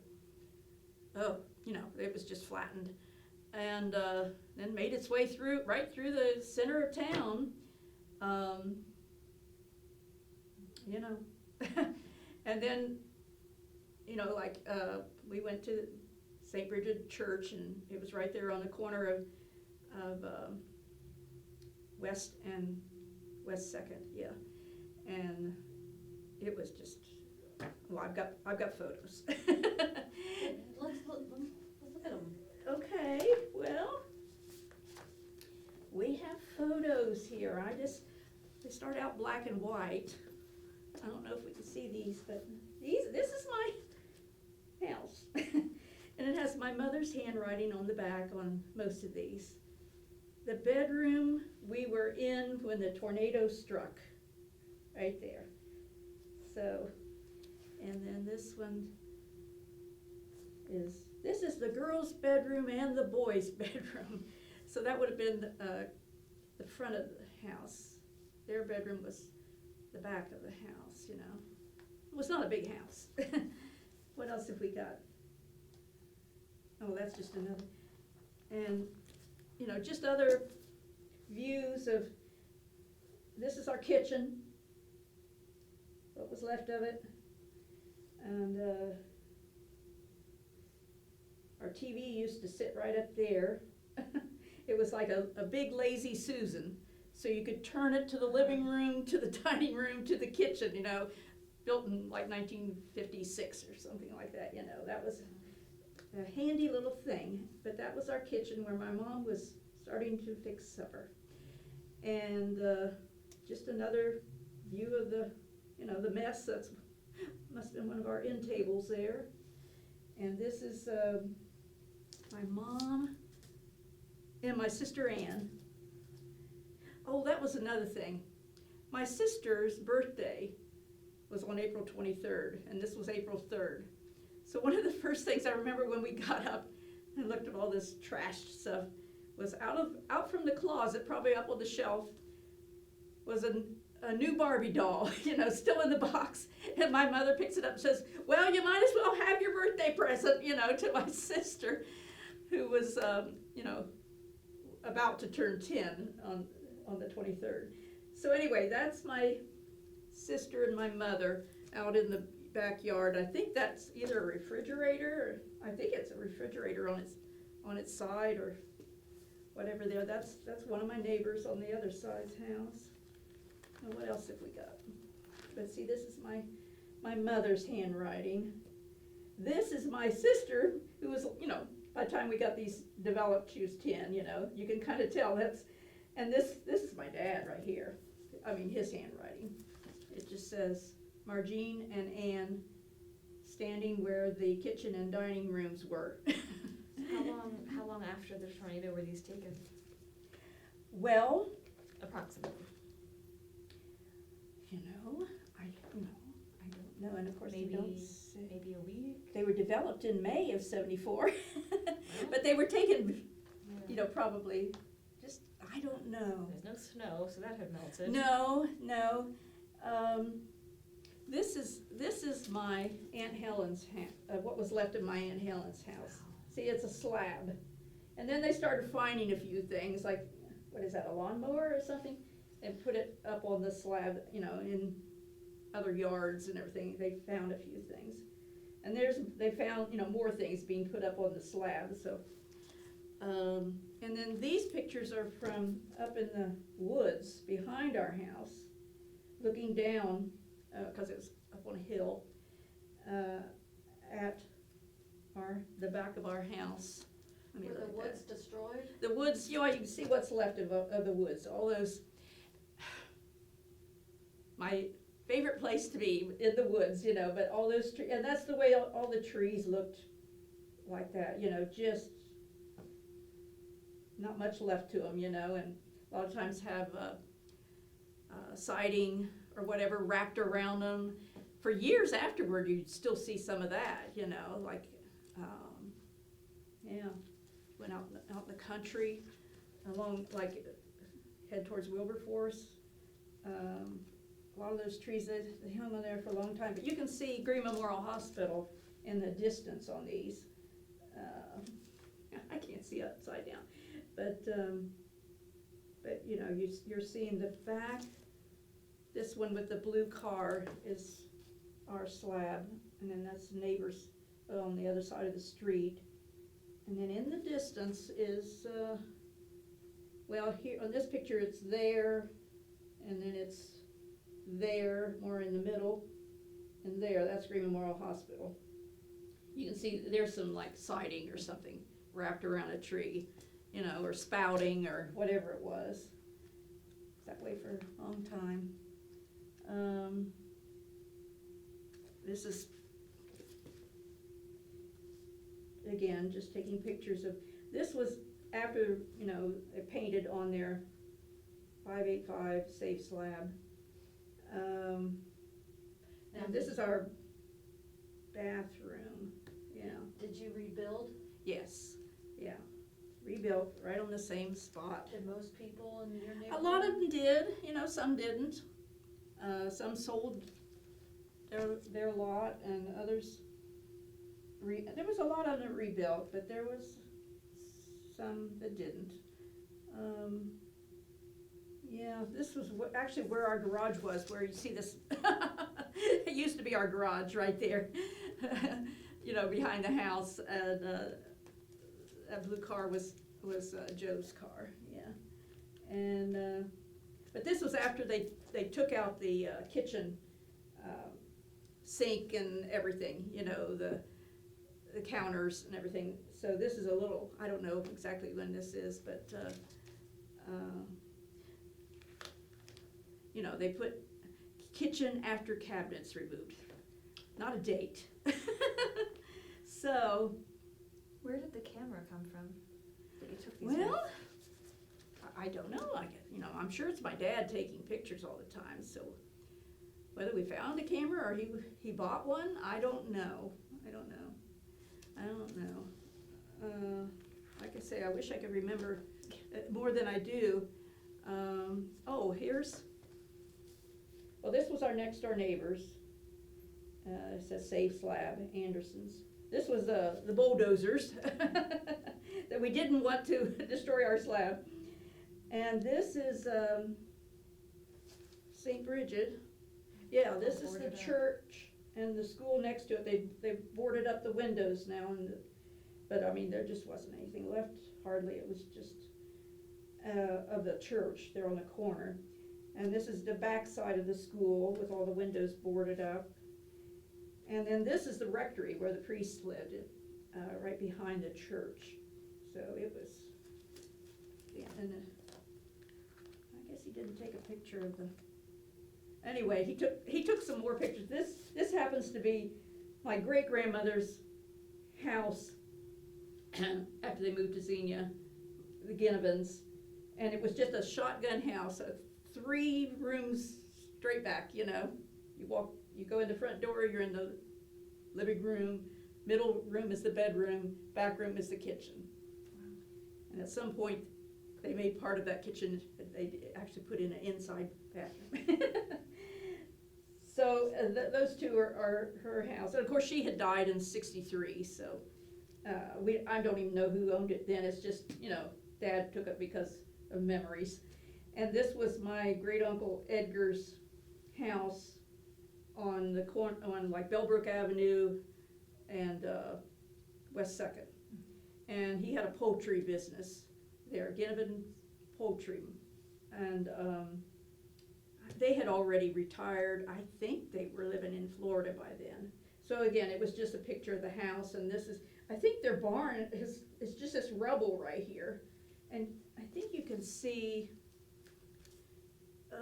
it was just flattened. And then made its way right through the center of town. And then, we went to St. Bridget Church, and it was right there on the corner of West and West 2nd, yeah. And it was just, well, I've got photos. Let's look at them. Okay, well, we have photos here. They start out black and white. I don't know if we can see these, but this is my house. And it has my mother's handwriting on the back on most of these. The bedroom we were in when the tornado struck, right there. So, and then this one this is the girls' bedroom and the boys' bedroom. So that would have been the front of the house. Their bedroom was the back of the house, It was not a big house. What else have we got? Oh, that's just another. And, just other views of, this is our kitchen, what was left of it. And our TV used to sit right up there. It was like a big lazy Susan. So you could turn it to the living room, to the dining room, to the kitchen, built in like 1956 or something like that, That was a handy little thing. But that was our kitchen where my mom was starting to fix supper. And just another view of the mess. That's must have been one of our end tables there. And this is my mom and my sister Ann. Oh, that was another thing. My sister's birthday was on April 23rd, and this was April 3rd. So one of the first things I remember when we got up and looked at all this trashed stuff was out from the closet, probably up on the shelf, was a new Barbie doll, still in the box. And my mother picks it up and says, well, you might as well have your birthday present, to my sister, who was, about to turn 10 on the 23rd. So anyway, that's my sister and my mother out in the backyard. I think that's either a refrigerator, or I think it's a refrigerator on its side, or whatever there. That's one of my neighbors on the other side's house. And what else have we got? Let's see, this is my mother's handwriting. This is my sister, who was, by the time we got these developed, she was 10, you can kind of tell and this is my dad right here. I mean, his handwriting. It just says, Margene and Ann standing where the kitchen and dining rooms were. How long after the tornado were these taken? Well, Approximately. I don't know, and of course they Maybe- don't say. Maybe a week? They were developed in May of '74, but they were taken, Yeah. probably, I don't know. There's no snow, so that had melted. No. This is my Aunt Helen's what was left of my Aunt Helen's house. See, it's a slab. And then they started finding a few things, like, what is that, a lawnmower or something? And put it up on the slab, in other yards and everything. They found a few things. And they found, more things being put up on the slab, so. And then these pictures are from up in the woods behind our house, looking down, cause it was up on a hill, at the back of our house. Let me Were look the at that. woods destroyed? The woods, you can see what's left of the woods, all those. My favorite place to be, in the woods, but all those trees, and that's the way all the trees looked like that, just not much left to them, and a lot of times have siding or whatever wrapped around them. For years afterward, you'd still see some of that, like, went out in the country, along, like, head towards Wilberforce. A lot of those trees, they hung on there for a long time, but you can see Greene Memorial Hospital in the distance on these. I can't see upside down, but you're seeing the back. This one with the blue car is our slab, and then that's neighbors on the other side of the street. And then in the distance is, here on this picture it's there, and then it's there, more in the middle, and that's Greene Memorial Hospital. You can see there's some like siding or something wrapped around a tree, or spouting or whatever it was. That way for a long time. This is, again, just taking pictures of, this was after, they painted on their 585 safe slab. And this is our bathroom, Did you rebuild? yes, rebuilt right on the same spot. Did most people in your neighborhood? A lot of them did, some didn't. Some sold their lot, and others, there was a lot of them rebuilt, but there was some that didn't. This was actually where our garage was, where you see this, it used to be our garage right there, behind the house, and that blue car was Joe's car, and, but this was after they took out the kitchen sink and everything, the counters and everything. So this is a little, I don't know exactly when this is, but, they put kitchen after cabinets removed, not a date. So. Where did the camera come from that you took these Well, I don't know. I'm sure it's my dad taking pictures all the time. So whether we found a camera or he bought one, I don't know. Like I say, I wish I could remember more than I do. This was our next door neighbors. It says safe slab, Andersons. This was the bulldozers that we didn't want to destroy our slab. And this is St. Bridget. Yeah, this is the church and the school next to it. They boarded up the windows now, but there just wasn't anything left, hardly. It was just of the church. They're on the corner. And this is the back side of the school with all the windows boarded up. And then this is the rectory where the priest lived, right behind the church. So it was, yeah, and I guess he didn't take a picture of the, anyway, he took some more pictures. This happens to be my great-grandmother's house after they moved to Xenia, the Ginevans. And it was just a shotgun house, 3 rooms straight back, you know. You go in the front door, you're in the living room, middle room is the bedroom, back room is the kitchen. Wow. And at some point, they made part of that kitchen, they actually put in an inside bathroom. So those two are her house. And of course, she had died in '63, so I don't even know who owned it then. It's just, you know, Dad took it because of memories. And this was my great uncle Edgar's house on the corner, on like Bellbrook Avenue and West 2nd. And he had a poultry business there, Donovan Poultry. And they had already retired. I think they were living in Florida by then. So again, it was just a picture of the house, and this is, I think their barn is just this rubble right here. And I think you can see, I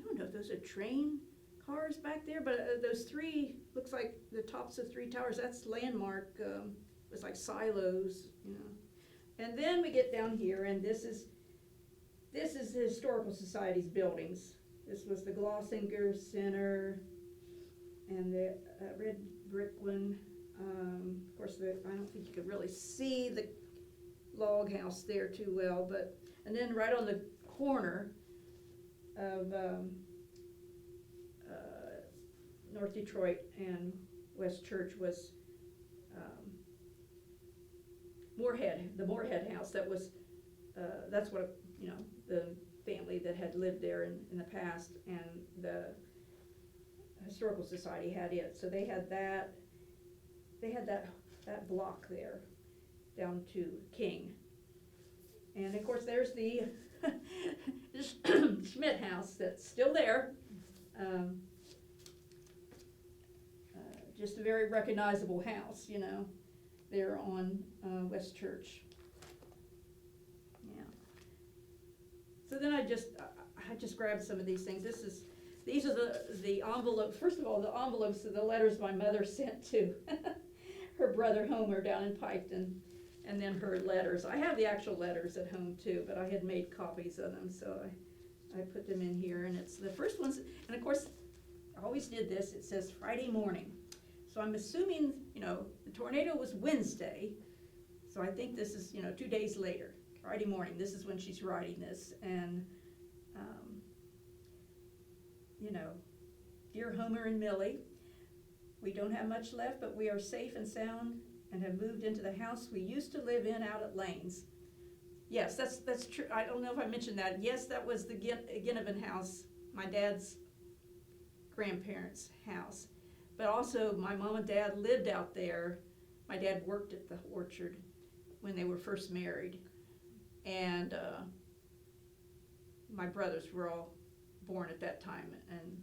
don't know if those are train cars back there, but those 3, looks like the tops of 3 towers, that's landmark, it was like silos, you know. And then we get down here, and this is the Historical Society's buildings. This was the Glossinger Center, and the red brick one. Of course, I don't think you could really see the log house there too well, but, and then right on the corner of North Detroit and West Church was the Moorhead house. That was, that's what, you know, the family that had lived there in the past, and the Historical Society had it. So they had that block there down to King. And of course there's the Schmidt house that's still there. Just a very recognizable house, you know, there on West Church. Yeah. So then I just grabbed some of these things. These are the envelopes. First of all, the envelopes are the letters my mother sent to her brother Homer down in Piketon, and then her letters. I have the actual letters at home too, but I had made copies of them, so I put them in here. And it's the first ones, and of course, I always did this. It says Friday morning. So I'm assuming, you know, the tornado was Wednesday, so I think this is, you know, 2 days later, Friday morning. This is when she's writing this, and you know, dear Homer and Millie, we don't have much left, but we are safe and sound and have moved into the house we used to live in out at Lanes. Yes, that's true. I don't know if I mentioned that. Yes, that was the Ginevin house, my dad's grandparents' house. But also, my mom and dad lived out there. My dad worked at the orchard when they were first married. And my brothers were all born at that time. And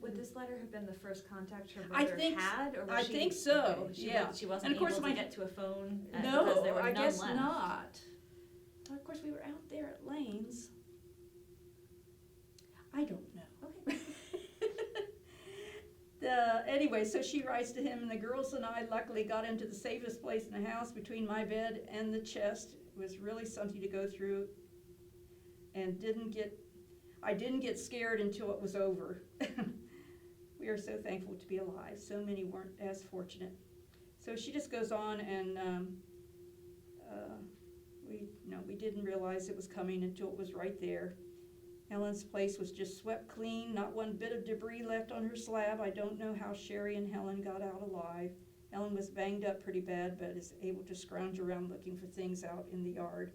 would this letter have been the first contact her I brother think, had? Or was I she, think so, okay, yeah. She wasn't And of course able my- to get to a phone because No, there were I none guess left. not. Well, of course, we were out there at Lanes. I don't know. Okay. Anyway, so she writes to him, and the girls and I luckily got into the safest place in the house between my bed and the chest. It was really something to go through, and I didn't get scared until it was over. We are so thankful to be alive. So many weren't as fortunate. So she just goes on, and we didn't realize it was coming until it was right there. Helen's place was just swept clean, not one bit of debris left on her slab. I don't know how Sherry and Helen got out alive. Helen was banged up pretty bad, but is able to scrounge around looking for things out in the yard.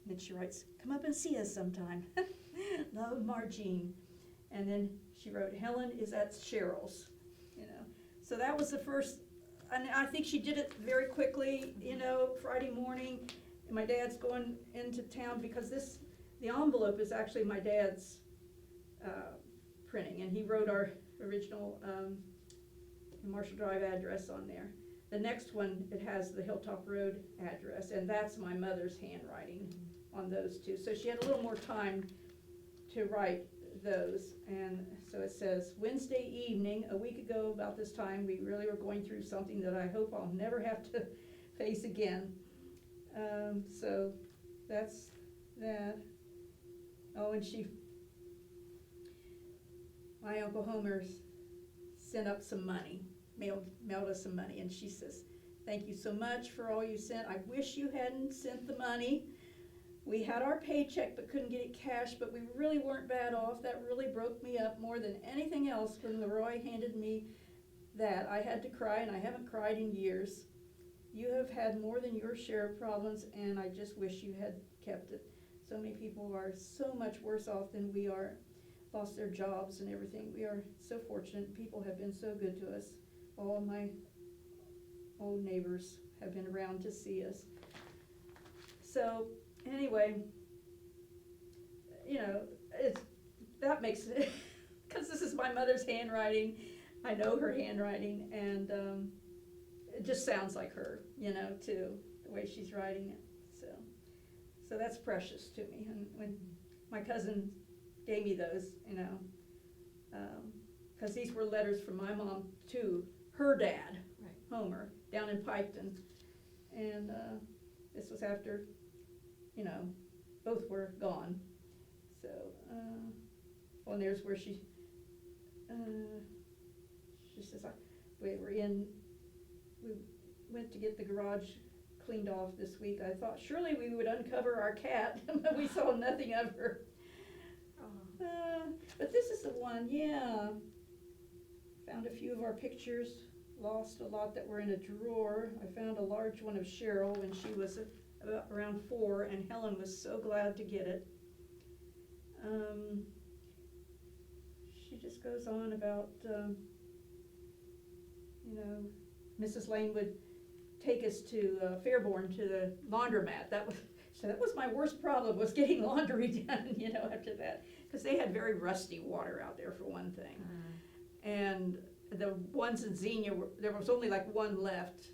And then she writes, come up and see us sometime. Love, Margine. And then she wrote, Helen is at Cheryl's, you know. So that was the first and I think she did it very quickly, you know, Friday morning. And my dad's going into town because the envelope is actually my dad's printing, and he wrote our original Marshall Drive address on there. The next one, it has the Hilltop Road address, and that's my mother's handwriting on those two. So she had a little more time to write those, and so it says, Wednesday evening, a week ago about this time, we really were going through something that I hope I'll never have to face again. So that's that. Oh, and my Uncle Homer's sent up some money, mailed us some money, and she says, thank you so much for all you sent. I wish you hadn't sent the money. We had our paycheck but couldn't get it cash, but we really weren't bad off. That really broke me up more than anything else when Leroy handed me that. I had to cry, and I haven't cried in years. You have had more than your share of problems, and I just wish you had kept it. So many people are so much worse off than we are, lost their jobs and everything. We are so fortunate. People have been so good to us. All of my old neighbors have been around to see us. So anyway, you know, that makes it, because this is my mother's handwriting. I know her handwriting, and it just sounds like her, you know, too, the way she's writing it. So that's precious to me. And when my cousin gave me those, you know, because these were letters from my mom to her dad, Right. Homer, down in Piketon. And this was after, you know, both were gone. So, well, and there's where she says, we went to get the garage cleaned off this week. I thought surely we would uncover our cat, but we saw nothing of her. But this is the one, yeah. Found a few of our pictures, lost a lot that were in a drawer. I found a large one of Cheryl when she was about around 4, and Helen was so glad to get it. She just goes on about, you know, Mrs. Lane would take us to Fairborn to the laundromat. That was my worst problem, was getting laundry done, you know, after that, because they had very rusty water out there for one thing. And the ones in Xenia, there was only like one left,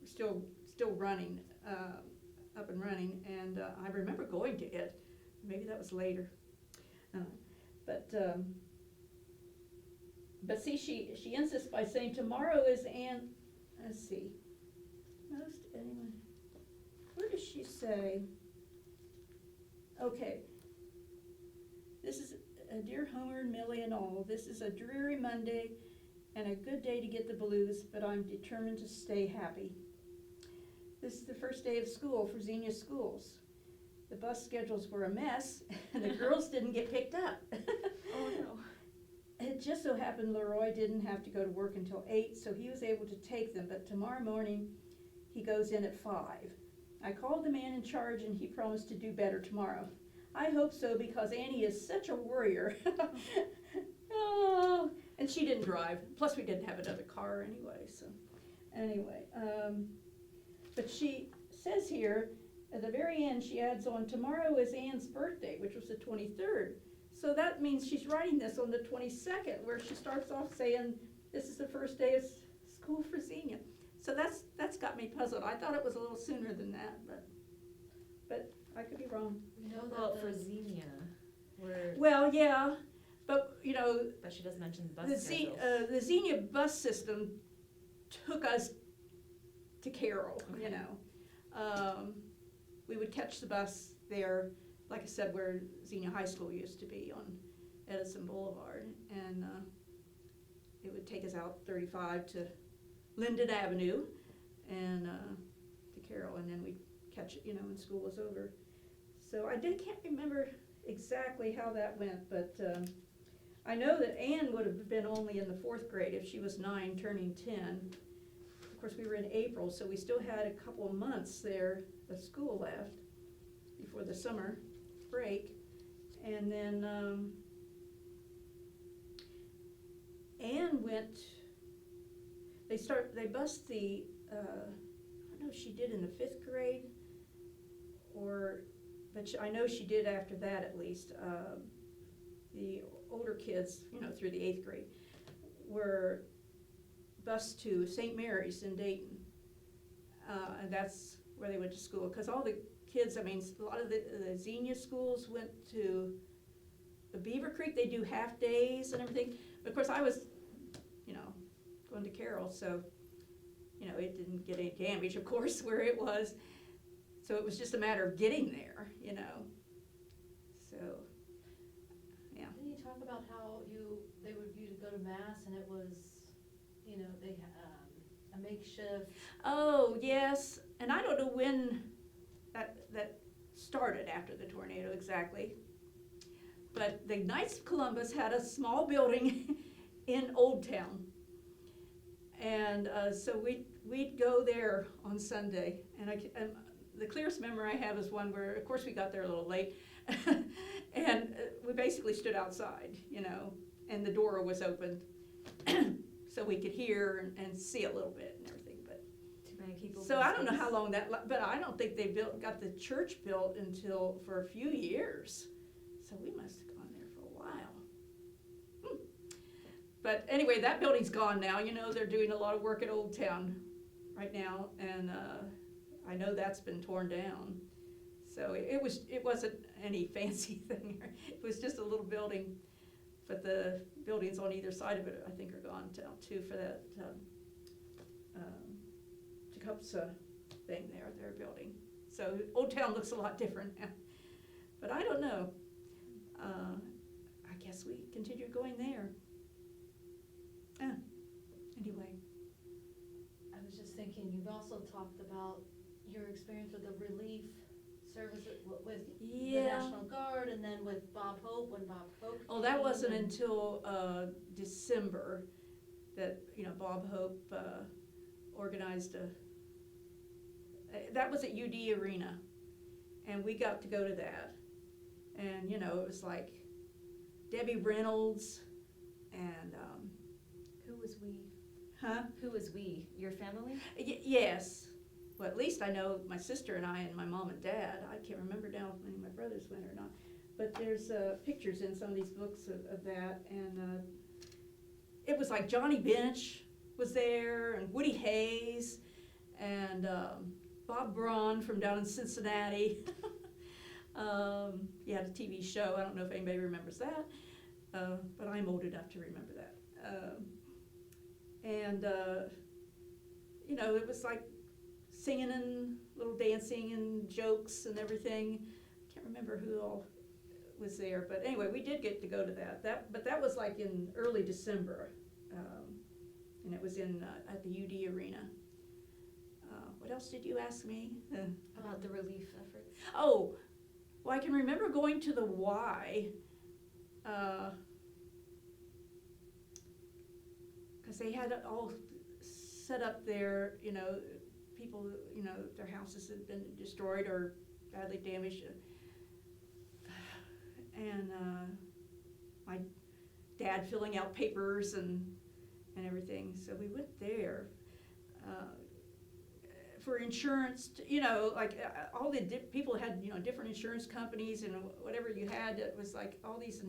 still running, up and running, and I remember going to it. Maybe that was later. But see, she ends this by saying, tomorrow is let's see, anyway, where does she say? Okay, this is a dear Homer and Millie and all. This is a dreary Monday and a good day to get the blues, but I'm determined to stay happy. This is the first day of school for Xenia schools. The bus schedules were a mess, and the girls didn't get picked up. Oh no. It just so happened Leroy didn't have to go to work until 8, so he was able to take them, but tomorrow morning he goes in at 5. I called the man in charge, and he promised to do better tomorrow. I hope so, because Annie is such a worrier. Oh, and she didn't drive. Plus, we didn't have another car anyway, so anyway. But she says here, at the very end, she adds on, tomorrow is Anne's birthday, which was the 23rd. So that means she's writing this on the 22nd, where she starts off saying, this is the first day of school for Xenia. So that's got me puzzled. I thought it was a little sooner than that, but I could be wrong. We know Well, that for Xenia, Well, yeah, but you know, but she does mention bus the schedules. the Xenia bus system took us to Carroll. Okay. You know, we would catch the bus there, like I said, where Xenia High School used to be on Edison Boulevard, and it would take us out 35 to Linden Avenue and to Carroll, and then we'd catch it, you know, when school was over. So can't remember exactly how that went, but I know that Anne would have been only in the 4th grade if she was 9, turning 10. Of course, we were in April, so we still had a couple of months there of school left before the summer break. And then Anne went, they bust the, I don't know if she did in the 5th grade, but I know she did after that at least. The older kids, through the 8th grade, were bused to St. Mary's in Dayton. And that's where they went to school, because all the kids, a lot of the Xenia schools went to the Beaver Creek. They do half days and everything. But of course, I was, going to Carroll, so, it didn't get any damage, of course, where it was. So it was just a matter of getting there, So, yeah. Didn't you talk about how they would you to go to mass and it was, they a makeshift? Oh, yes, and I don't know when that started after the tornado exactly. But the Knights of Columbus had a small building in Old Town. And so we'd go there on Sunday. And the clearest memory I have is one where, of course, we got there a little late. And we basically stood outside, and the door was open. So we could hear and see a little bit and everything. But Too many people. so I don't know how long but I don't think they got the church built for a few years. So we must have gone there for a while. But anyway, that building's gone now. They're doing a lot of work at Old Town right now, and I know that's been torn down. So it wasn't any fancy thing. It was just a little building, but the buildings on either side of it, I think, are gone now too for that Tecumseh thing they're building. So Old Town looks a lot different now. But I don't know. I guess we continued going there. Anyway. I was just thinking, you've also talked about your experience with the relief service with the National Guard, and then with Bob Hope, when Bob Hope Oh, that wasn't until December that, Bob Hope organized that was at UD Arena, and we got to go to that. And, it was like Debbie Reynolds and, Who was we? huh? Who was we? Your family? Yes. Well, at least I know my sister and I and my mom and dad. I can't remember now if any of my brothers went or not. But there's pictures in some of these books of that. And it was like Johnny Bench was there, and Woody Hayes, and Bob Braun from down in Cincinnati. He had a TV show. I don't know if anybody remembers that, but I'm old enough to remember that. It was like singing and little dancing and jokes and everything. Can't remember who all was there, but anyway, we did get to go to that. But that was like in early December, and it was in at the UD Arena. What else did you ask me? About the relief efforts. Oh, well, I can remember going to the Y, because they had it all set up there, people, their houses had been destroyed or badly damaged. And my dad filling out papers and everything. So we went there. For insurance, all the people had, different insurance companies, and whatever you had, it was like all these,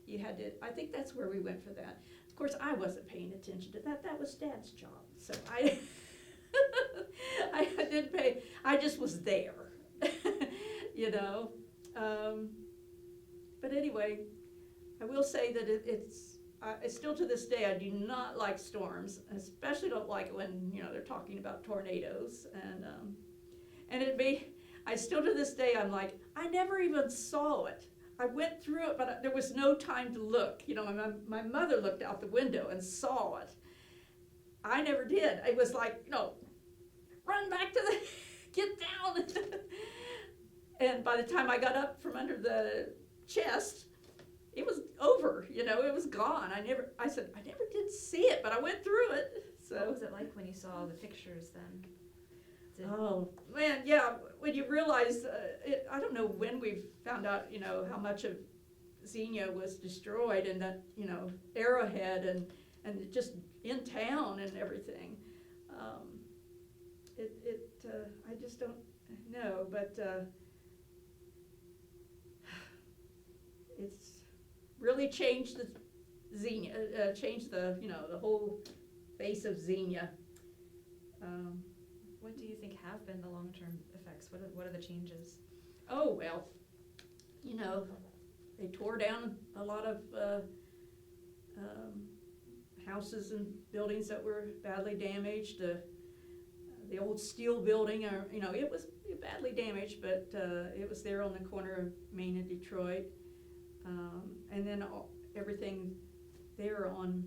you had to, I think that's where we went for that. Of course, I wasn't paying attention to that. That was Dad's job. So I didn't pay, I just was there, But anyway, I will say that it's still to this day, I do not like storms. I especially don't like it when, they're talking about tornadoes. And I still to this day, I'm like, I never even saw it. I went through it, but there was no time to look. My mother looked out the window and saw it. I never did. It was like, run back to get down. And by the time I got up from under the chest, it was over, it was gone. I said, I never did see it, but I went through it. So. What was it like when you saw the pictures then? Oh, man, yeah, when you realize, I don't know when we found out, how much of Xenia was destroyed, and that, Arrowhead and just in town and everything. I just don't know, but it's really changed the Xenia, changed the, the whole face of Xenia. What do you think have been the long-term effects? What are the changes? Oh, well, they tore down a lot of houses and buildings that were badly damaged. The old steel building, it was badly damaged, but it was there on the corner of Main and Detroit. And then everything there on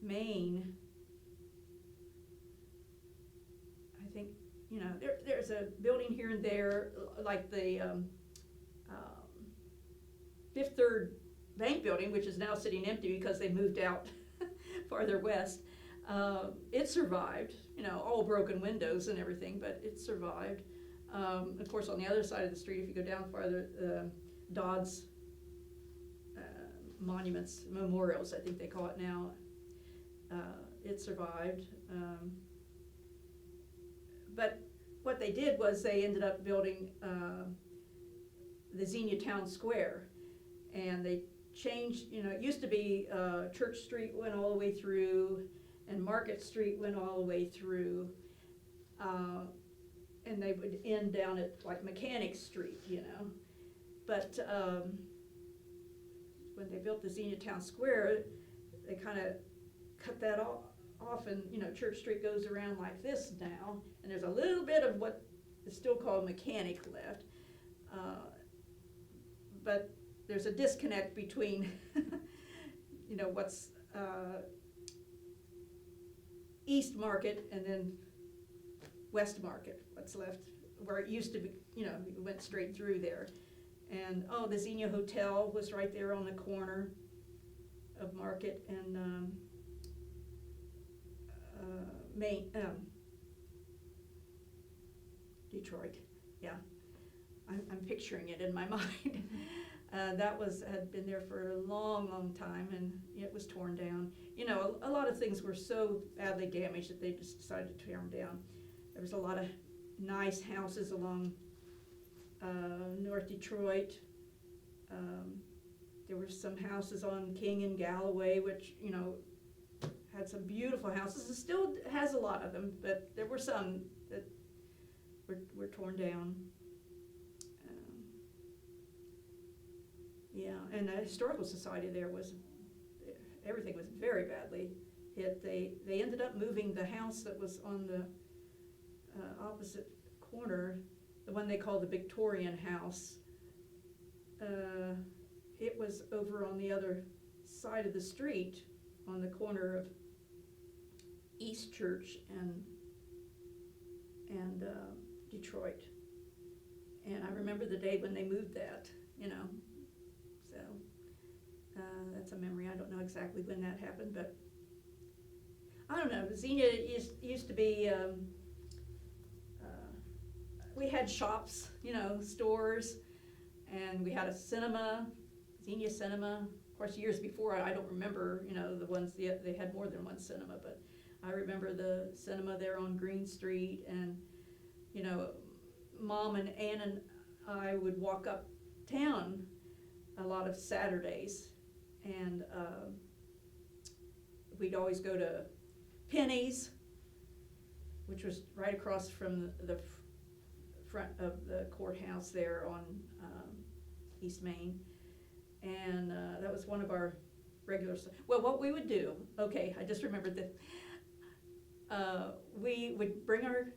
Main, I think, there's a building here and there, like the Fifth Third Bank building, which is now sitting empty because they moved out farther west. It survived, all broken windows and everything, but it survived. Of course, on the other side of the street, if you go down farther, Dodd's monuments, memorials, I think they call it now, it survived. But what they did was they ended up building the Xenia Town Square, and they changed, it used to be Church Street went all the way through, and Market Street went all the way through, and they would end down at like Mechanic Street, But when they built the Xenia Town Square, they kind of cut that off, and Church Street goes around like this now, and there's a little bit of what is still called Mechanic left, but there's a disconnect between what's East Market and then West Market, what's left, where it used to be, you went straight through there. And the Xenia Hotel was right there on the corner of Market and Main, Detroit. Yeah, I'm picturing it in my mind. That had been there for a long, long time, and it was torn down. A lot of things were so badly damaged that they just decided to tear them down. There was a lot of nice houses along North Detroit. There were some houses on King and Galloway, which, had some beautiful houses. It still has a lot of them, but there were some that were torn down. Yeah, and the Historical Society there everything was very badly hit. They ended up moving the house that was on the opposite corner, the one they call the Victorian house. It was over on the other side of the street on the corner of East Church and Detroit. And I remember the day when they moved that, so that's a memory. I don't know exactly when that happened, but I don't know. Xenia used to be, we had shops, stores, and we had a cinema, Xenia Cinema. Of course, years before, I don't remember, the ones, they had more than one cinema, but I remember the cinema there on Green Street, and, Mom and Ann and I would walk uptown a lot of Saturdays, and we'd always go to Penny's, which was right across from the front of the courthouse there on East Main. And that was one of our regular, well, what we would do, okay, I just remembered that, we would bring our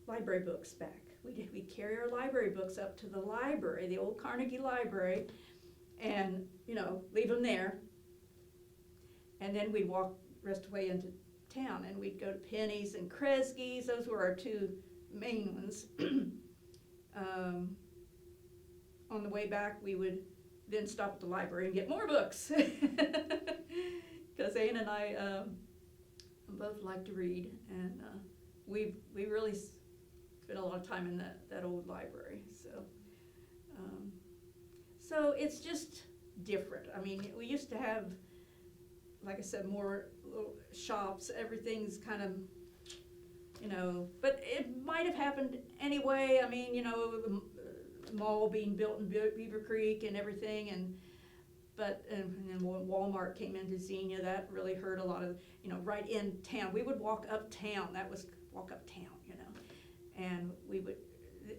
library books back. We'd carry our library books up to the library, the old Carnegie Library, and, leave them there. And then we'd walk the rest of the way into town, and we'd go to Penny's and Kresge's. Those were our two main ones. On the way back, we would then stop at the library and get more books. Because Ann and I both like to read, and we really spent a lot of time in that old library. So it's just different. I mean, we used to have like I said, more little shops, everything's kind of, you know, but it might have happened anyway. I mean, you know, the mall being built in Beaver Creek and everything, and then when Walmart came into Xenia, that really hurt a lot of, you know, right in town. We would walk uptown, walk uptown, you know, and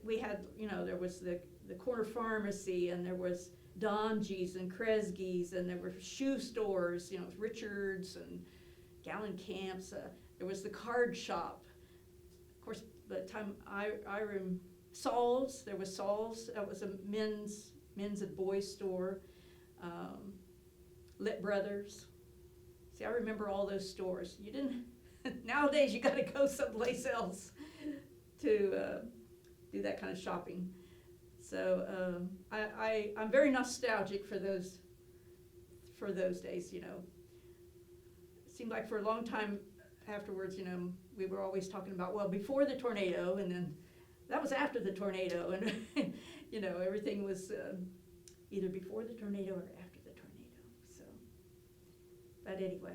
we had, you know, there was the corner pharmacy, and there was Donji's and Kresge's, and there were shoe stores, you know, Richards and Gallon Camps. There was the card shop. Of course, by the time I Saul's, there was Saul's. That was a men's and boys store. Lit Brothers. See, I remember all those stores. You didn't. Nowadays, you got to go someplace else to do that kind of shopping. So I'm very nostalgic for those days. You know, it seemed like for a long time afterwards, you know, we were always talking about, well, before the tornado, and then that was after the tornado, and you know, everything was either before the tornado or after the tornado. So, but anyway,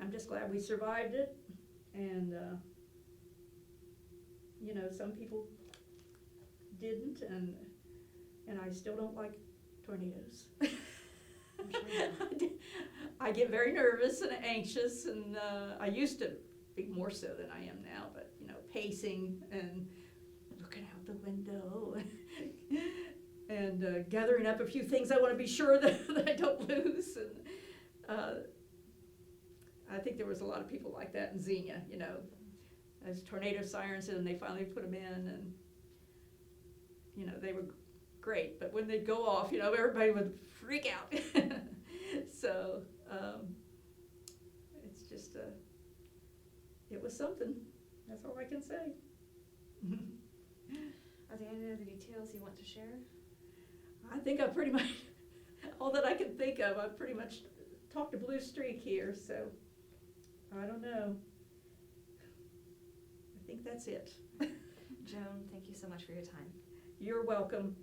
I'm just glad we survived it, and you know, some people didn't, and I still don't like tornadoes. I'm sure. I get very nervous and anxious, and I used to be more so than I am now, but you know, pacing and looking out the window and gathering up a few things I want to be sure that I don't lose. And I think there was a lot of people like that in Xenia, you know, as tornado sirens, and they finally put them in, and you know, they were great, but when they'd go off, you know, everybody would freak out. So it's just it was something. That's all I can say. Are there any other details you want to share? I think I pretty much, all that I can think of, I've pretty much talked a blue streak here, so I don't know. I think that's it. Joan, thank you so much for your time. You're welcome.